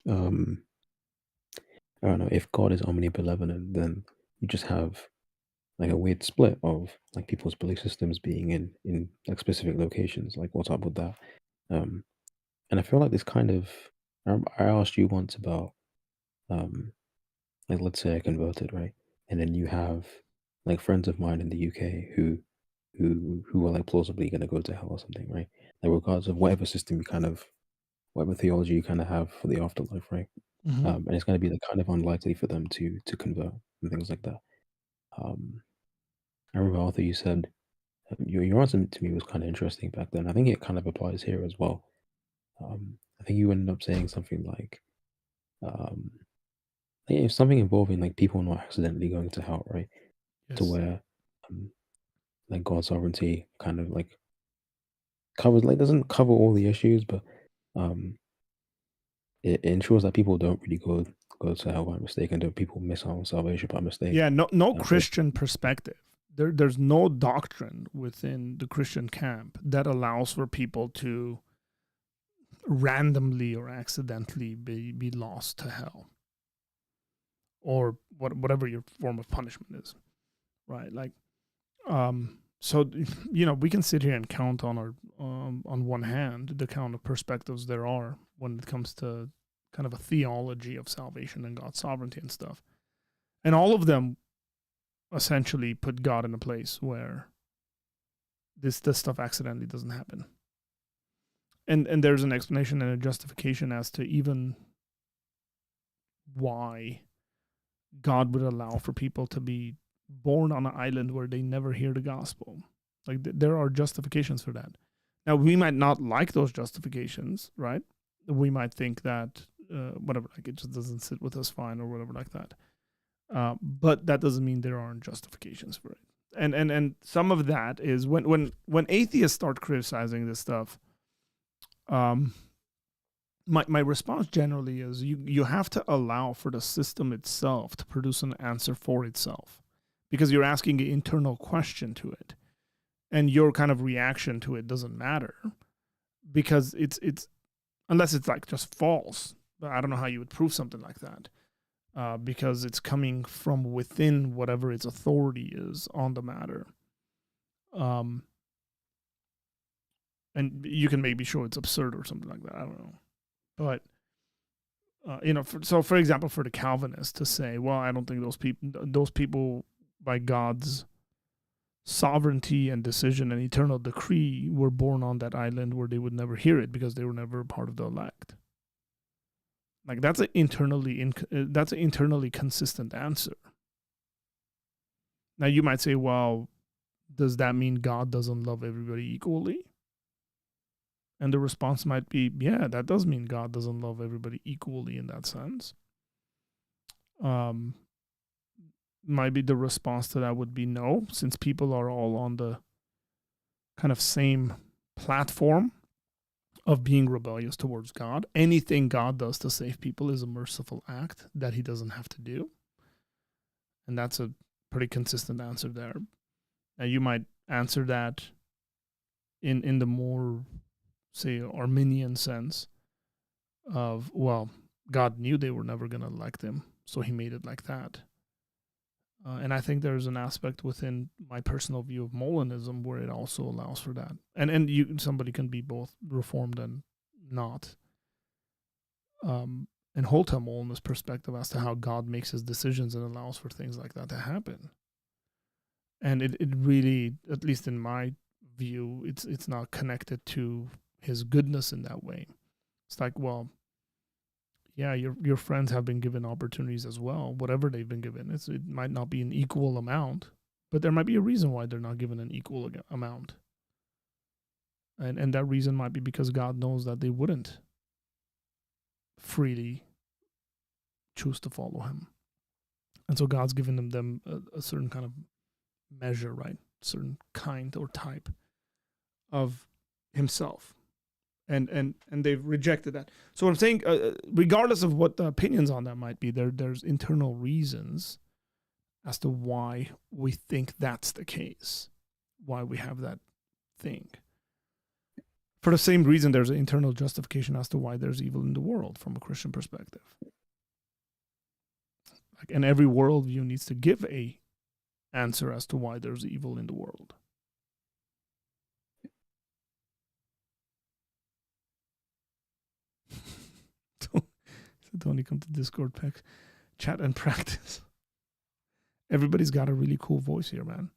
um, I don't know, if God is omnibenevolent, then you just have like a weird split of like people's belief systems being in like specific locations. Like, what's up with that? Um, and I feel like this kind of I asked you once about like let's say I converted, right? And then you have like friends of mine in the UK who are like plausibly going to go to hell or something, right? Like regardless of whatever system you kind of whatever theology you kind of have for the afterlife, right? Mhm. And it's going to be like kind of unlikely for them to convert and things like that. Um, I remember Arthur, you said your answer to me was kind of interesting back then. I think it kind of applies here as well. I think you ended up saying something like, um, yeah, something involving like people not accidentally going to hell, right? To Yes. where um, like God's sovereignty kind of like covers like doesn't cover all the issues, but um, it ensures that people don't really go to hell by mistake, and that people miss out on salvation by mistake. Yeah, no But Christian perspective. There's no doctrine within the Christian camp that allows for people to randomly or accidentally be lost to hell or whatever your form of punishment is, right? Like, so we can sit here and count on our on one hand the count of perspectives there are when it comes to kind of a theology of salvation and God's sovereignty and stuff, and all of them essentially put God in a place where this stuff accidentally doesn't happen. And there's an explanation and a justification as to even why God would allow for people to be born on an island where they never hear the gospel. Like there are justifications for that. Now we might not like those justifications, right? We might think that whatever, like it just doesn't sit with us fine or whatever like that. But that doesn't mean there aren't justifications for it. And some of that is when atheists start criticizing this stuff. My response generally is you have to allow for the system itself to produce an answer for itself, because you're asking an internal question to it, and your kind of reaction to it doesn't matter, because it's unless it's like just false, But I don't know how you would prove something like that, because it's coming from within whatever its authority is on the matter. And you can maybe show it's absurd or something like that. I don't know. But, for example, for the Calvinists to say, well, I don't think those people by God's sovereignty and decision and eternal decree were born on that island where they would never hear it because they were never part of the elect. Like that's an internally consistent answer. Now you might say, well, does that mean God doesn't love everybody equally? And the response might be, yeah, that does mean God doesn't love everybody equally in that sense. Maybe the response to that would be no, since people are all on the kind of same platform of being rebellious towards God. Anything God does to save people is a merciful act that he doesn't have to do. And that's a pretty consistent answer there. Now you might answer that in the more, say, Arminian sense of, well, God knew they were never going to elect him, so he made it like that. And I think there's an aspect within my personal view of Molinism where it also allows for that. And somebody can be both reformed and not. And hold to a Molinist perspective as to how God makes his decisions and allows for things like that to happen. And it really, at least in my view, it's not connected to his goodness in that way. It's like, well, yeah, your friends have been given opportunities as well, whatever they've been given. It might not be an equal amount, but there might be a reason why they're not given an equal amount. And that reason might be because God knows that they wouldn't freely choose to follow him. And so God's given them a certain kind of measure, right? Certain kind or type of himself. And they've rejected that. So what I'm saying, regardless of what the opinions on that might be, there's internal reasons as to why we think that's the case, why we have that thing. For the same reason, there's an internal justification as to why there's evil in the world from a Christian perspective. And every worldview needs to give a answer as to why there's evil in the world. Tony, come to Discord, pack, chat and practice. Everybody's got a really cool voice here, man.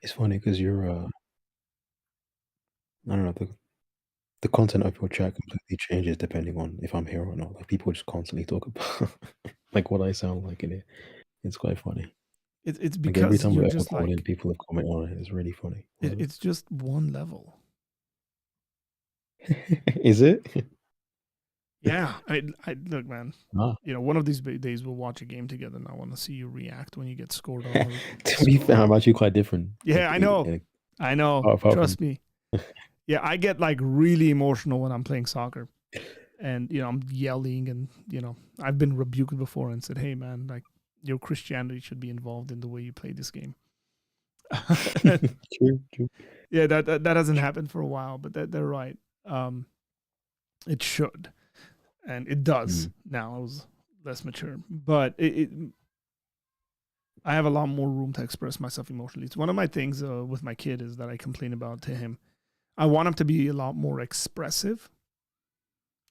It's funny because you're, I don't know, the content of your chat completely changes depending on if I'm here or not. Like people just constantly talk about like what I sound like in it. It's quite funny. It's Like every because time you're we ever just call in, like, people have commented on it. It's really funny. it's just one level. Is it? Yeah, I look, man. Ah. One of these days we'll watch a game together, and I want to see you react when you get scored on. To be fair, I'm actually quite different. Yeah, I know. I know. Trust me. Yeah, I get like really emotional when I'm playing soccer, and I'm yelling, and I've been rebuked before and said, "Hey, man, like your Christianity should be involved in the way you play this game." True. Yeah, that hasn't happened for a while, but they're right. It should. And it does now. I was less mature, but I have a lot more room to express myself emotionally. It's one of my things with my kid is that I complain about to him. I want him to be a lot more expressive,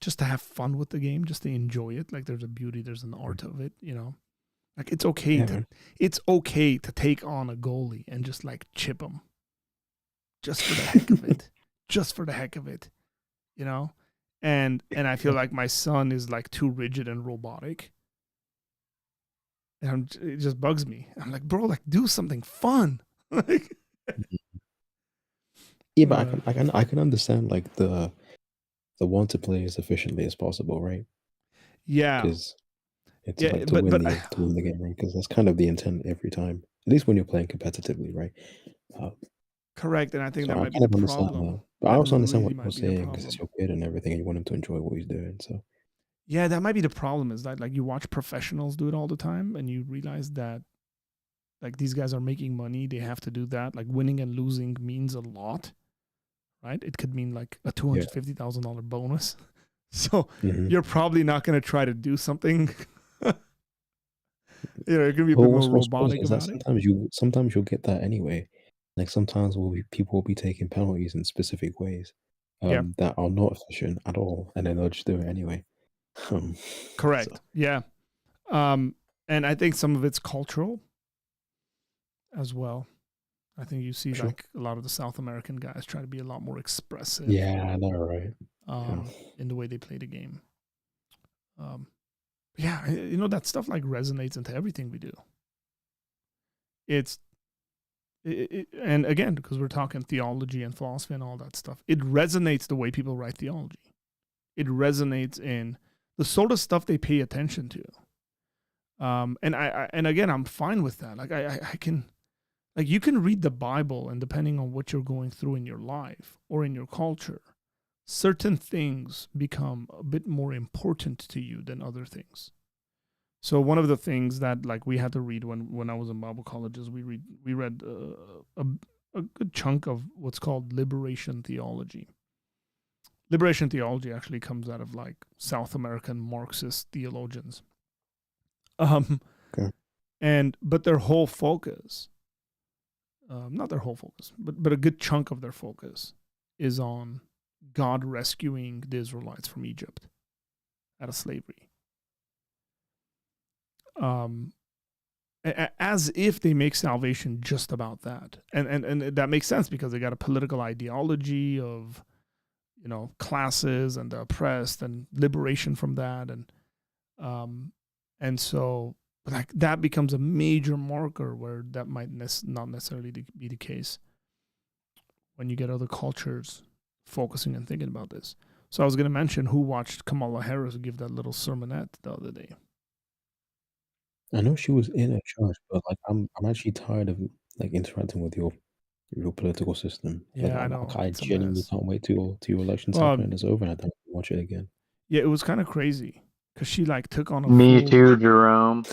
just to have fun with the game, just to enjoy it. Like there's a beauty, there's an art of it, Like it's okay to take on a goalie and just like chip him, just for the heck of it, And I feel like my son is like too rigid and robotic. And it just bugs me. I'm like, bro, like do something fun. Yeah, but I can understand like the want to play as efficiently as possible, right? Yeah. Because it's like to win the game, right? Because that's kind of the intent every time. At least when you're playing competitively, right? Correct, and I think so that I might be kind the of understand problem. that. But I also understand really what you're saying because it's your kid and everything, and you want him to enjoy what he's doing. So yeah, that might be the problem. Is that like you watch professionals do it all the time, and you realize that like these guys are making money, they have to do that. Like winning and losing means a lot, right? It could mean like a Yeah. $250,000 bonus. So Mhm. you're probably not going to try to do something. You're going to be a Well, bit more what's crazy robotic is that about it. sometimes you'll get that anyway. Like sometimes people will be taking penalties in specific ways Yeah, that are not efficient at all, and then they'll just do it anyway. Um, so correct. Yeah. And I think some of it's cultural as well. I think you see sure. like a lot of the South American guys try to be a lot more expressive Yeah, I know, right? Yeah. in the way they play the game. Yeah, that stuff like resonates into everything we do. And again, because we're talking theology and philosophy and all that stuff, it resonates the way people write theology. It resonates in the sort of stuff they pay attention to. And again, I'm fine with that. Like I can, like you can read the Bible, and depending on what you're going through in your life or in your culture, certain things become a bit more important to you than other things. So one of the things that like we had to read when I was in Bible college is we read a good chunk of what's called liberation theology. Liberation theology actually comes out of like South American Marxist theologians. Okay. But their whole focus, not their whole focus, but a good chunk of their focus is on God rescuing the Israelites from Egypt out of slavery. As if they make salvation just about that. And that makes sense because they got a political ideology of, classes and the oppressed and liberation from that. And so like that becomes a major marker where that might not necessarily be the case when you get other cultures focusing and thinking about this. So I was going to mention who watched Kamala Harris give that little sermonette the other day. I know she was in a church, but like I'm actually tired of like interacting with your political system. Like Yeah, I know. I It's a genuinely mess. can't wait till your elections Well, happen and it's over and I don't watch it again. yeah, it was kind of crazy because she like took on a Me full. too, Jerome.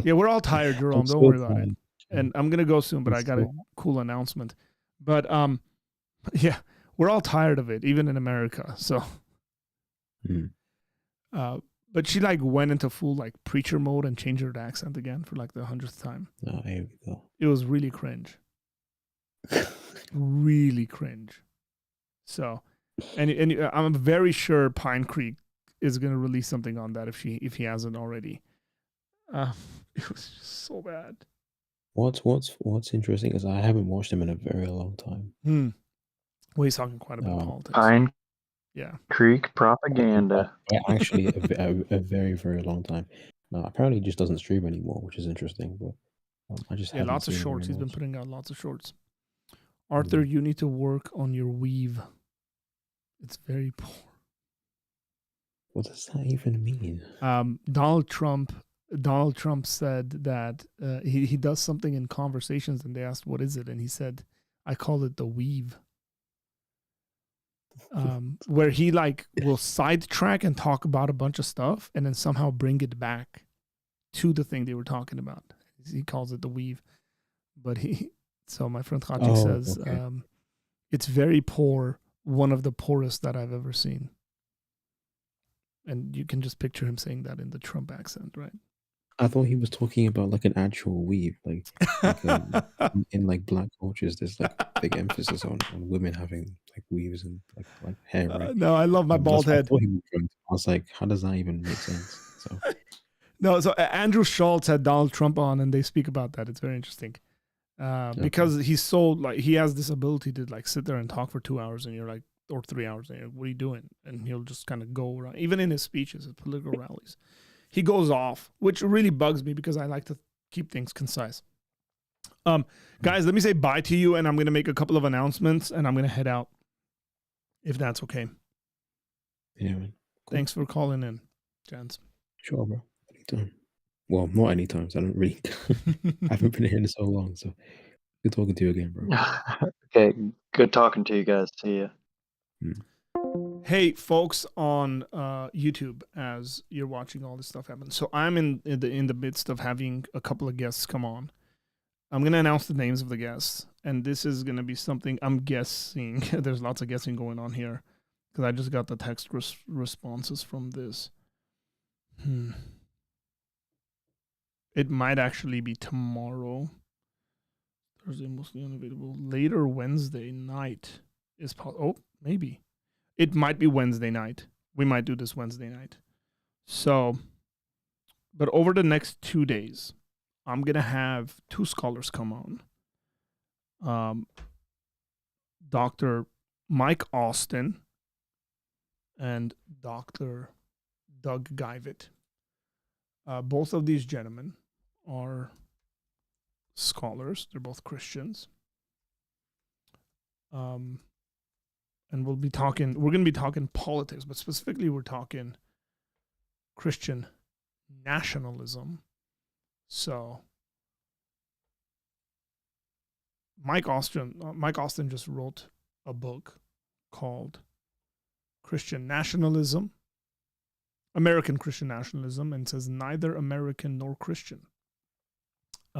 Yeah, we're all tired, I'm Jerome. Don't so worry about it. tired. And I'm gonna go soon, but I'm I got a so cool announcement. But yeah, we're all tired of it, even in America. So, Mm. but she like went into full like preacher mode and changed her accent again for like the 100th time. Oh, here we go. It was really cringe. Really cringe. So, and I'm very sure Pine Creek is gonna release something on that if he hasn't already. It was just so bad. What's interesting is I haven't watched him in a very long time. Well, he's talking quite a bit of politics. Pine Yeah. Creek propaganda. Actually, a very, very long time. Now, apparently, he just doesn't stream anymore, which is interesting. But I just haven't lots of seen him shorts. very He's been much. putting out lots of shorts. Arthur, you need to work on your weave. It's very poor. What does that even mean? Donald Trump said that he does something in conversations, and they asked what is it, and he said, "I call it the weave." Where he like will sidetrack and talk about a bunch of stuff, and then somehow bring it back to the thing they were talking about. He calls it the weave, but so my friend Haji says it's very poor, one of the poorest that I've ever seen. And you can just picture him saying that in the Trump accent, right? I thought he was talking about like an actual weave, like in like black cultures, there's like big emphasis on women having like weaves and like hair, right? No, I love my bald That's what I head. thought he was going to. I was like, how does that even make sense? So No, so Andrew Schultz had Donald Trump on, and they speak about that. It's very interesting because he's so like he has this ability to like sit there and talk for 2 hours, and you're like, or 3 hours, and you're like, what are you doing? And he'll just kind of go around, even in his speeches, his political rallies. He goes off, which really bugs me because I like to keep things concise. Guys, let me say bye to you, and I'm going to make a couple of announcements, and I'm going to head out, if that's okay. Yeah, man. Cool. Thanks for calling in, gents. Sure, bro. Anytime. Well, not anytime. So I don't really. I haven't been here in so long, so good talking to you again, bro. Okay, good talking to you guys. See ya. Hey, folks on YouTube, as you're watching all this stuff happen. So I'm in the midst of having a couple of guests come on. I'm going to announce the names of the guests, and this is going to be something I'm guessing. There's lots of guessing going on here because I just got the text responses from this. It might actually be tomorrow. Thursday mostly unavailable. Later Wednesday night is possible. Oh, maybe. It might be Wednesday night. We might do this Wednesday night. So, but over the next 2 days, I'm going to have 2 scholars come on. Dr. Mike Austin and Dr. Doug Guyvett. Both of these gentlemen are scholars. They're both Christians. And we're going to be talking politics, but specifically we're talking Christian nationalism. So Mike Austin just wrote a book called Christian Nationalism, American Christian Nationalism, and says neither American nor Christian.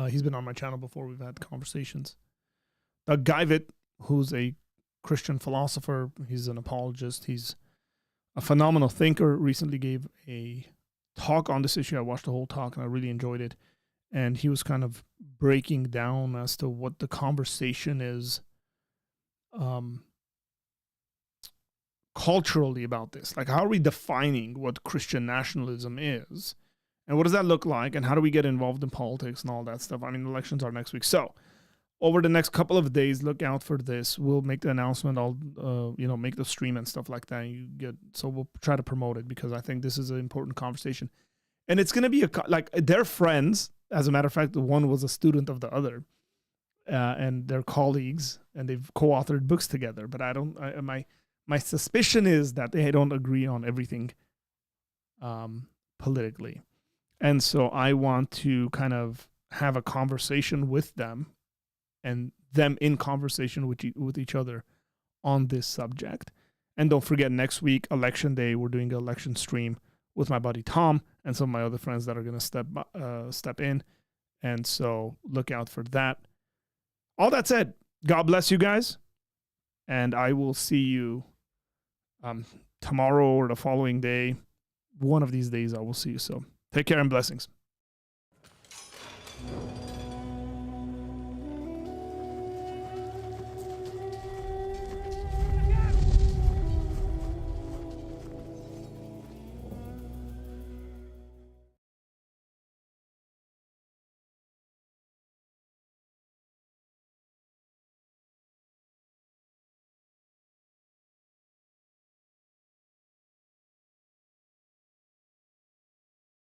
He's been on my channel before. We've had conversations. Doug Guyvett, who's a Christian philosopher, he's an apologist. He's a phenomenal thinker. Recently gave a talk on this issue. I watched the whole talk and I really enjoyed it. And he was kind of breaking down as to what the conversation is culturally about this. Like, how are we defining what Christian nationalism is? And what does that look like? And how do we get involved in politics and all that stuff? I mean, elections are next week. So over the next couple of days, look out for this. We'll make the announcement. I'll, make the stream and stuff like that. So we'll try to promote it because I think this is an important conversation. And it's going to be they're friends. As a matter of fact, the one was a student of the other, and they're colleagues, and they've co-authored books together. But my suspicion is that they don't agree on everything politically. And so I want to kind of have a conversation with them and them in conversation with each other on this subject. And don't forget, next week, Election Day, we're doing an election stream with my buddy Tom and some of my other friends that are going to step in. And so look out for that. All that said, God bless you guys. And I will see you tomorrow or the following day. One of these days I will see you. So take care and blessings.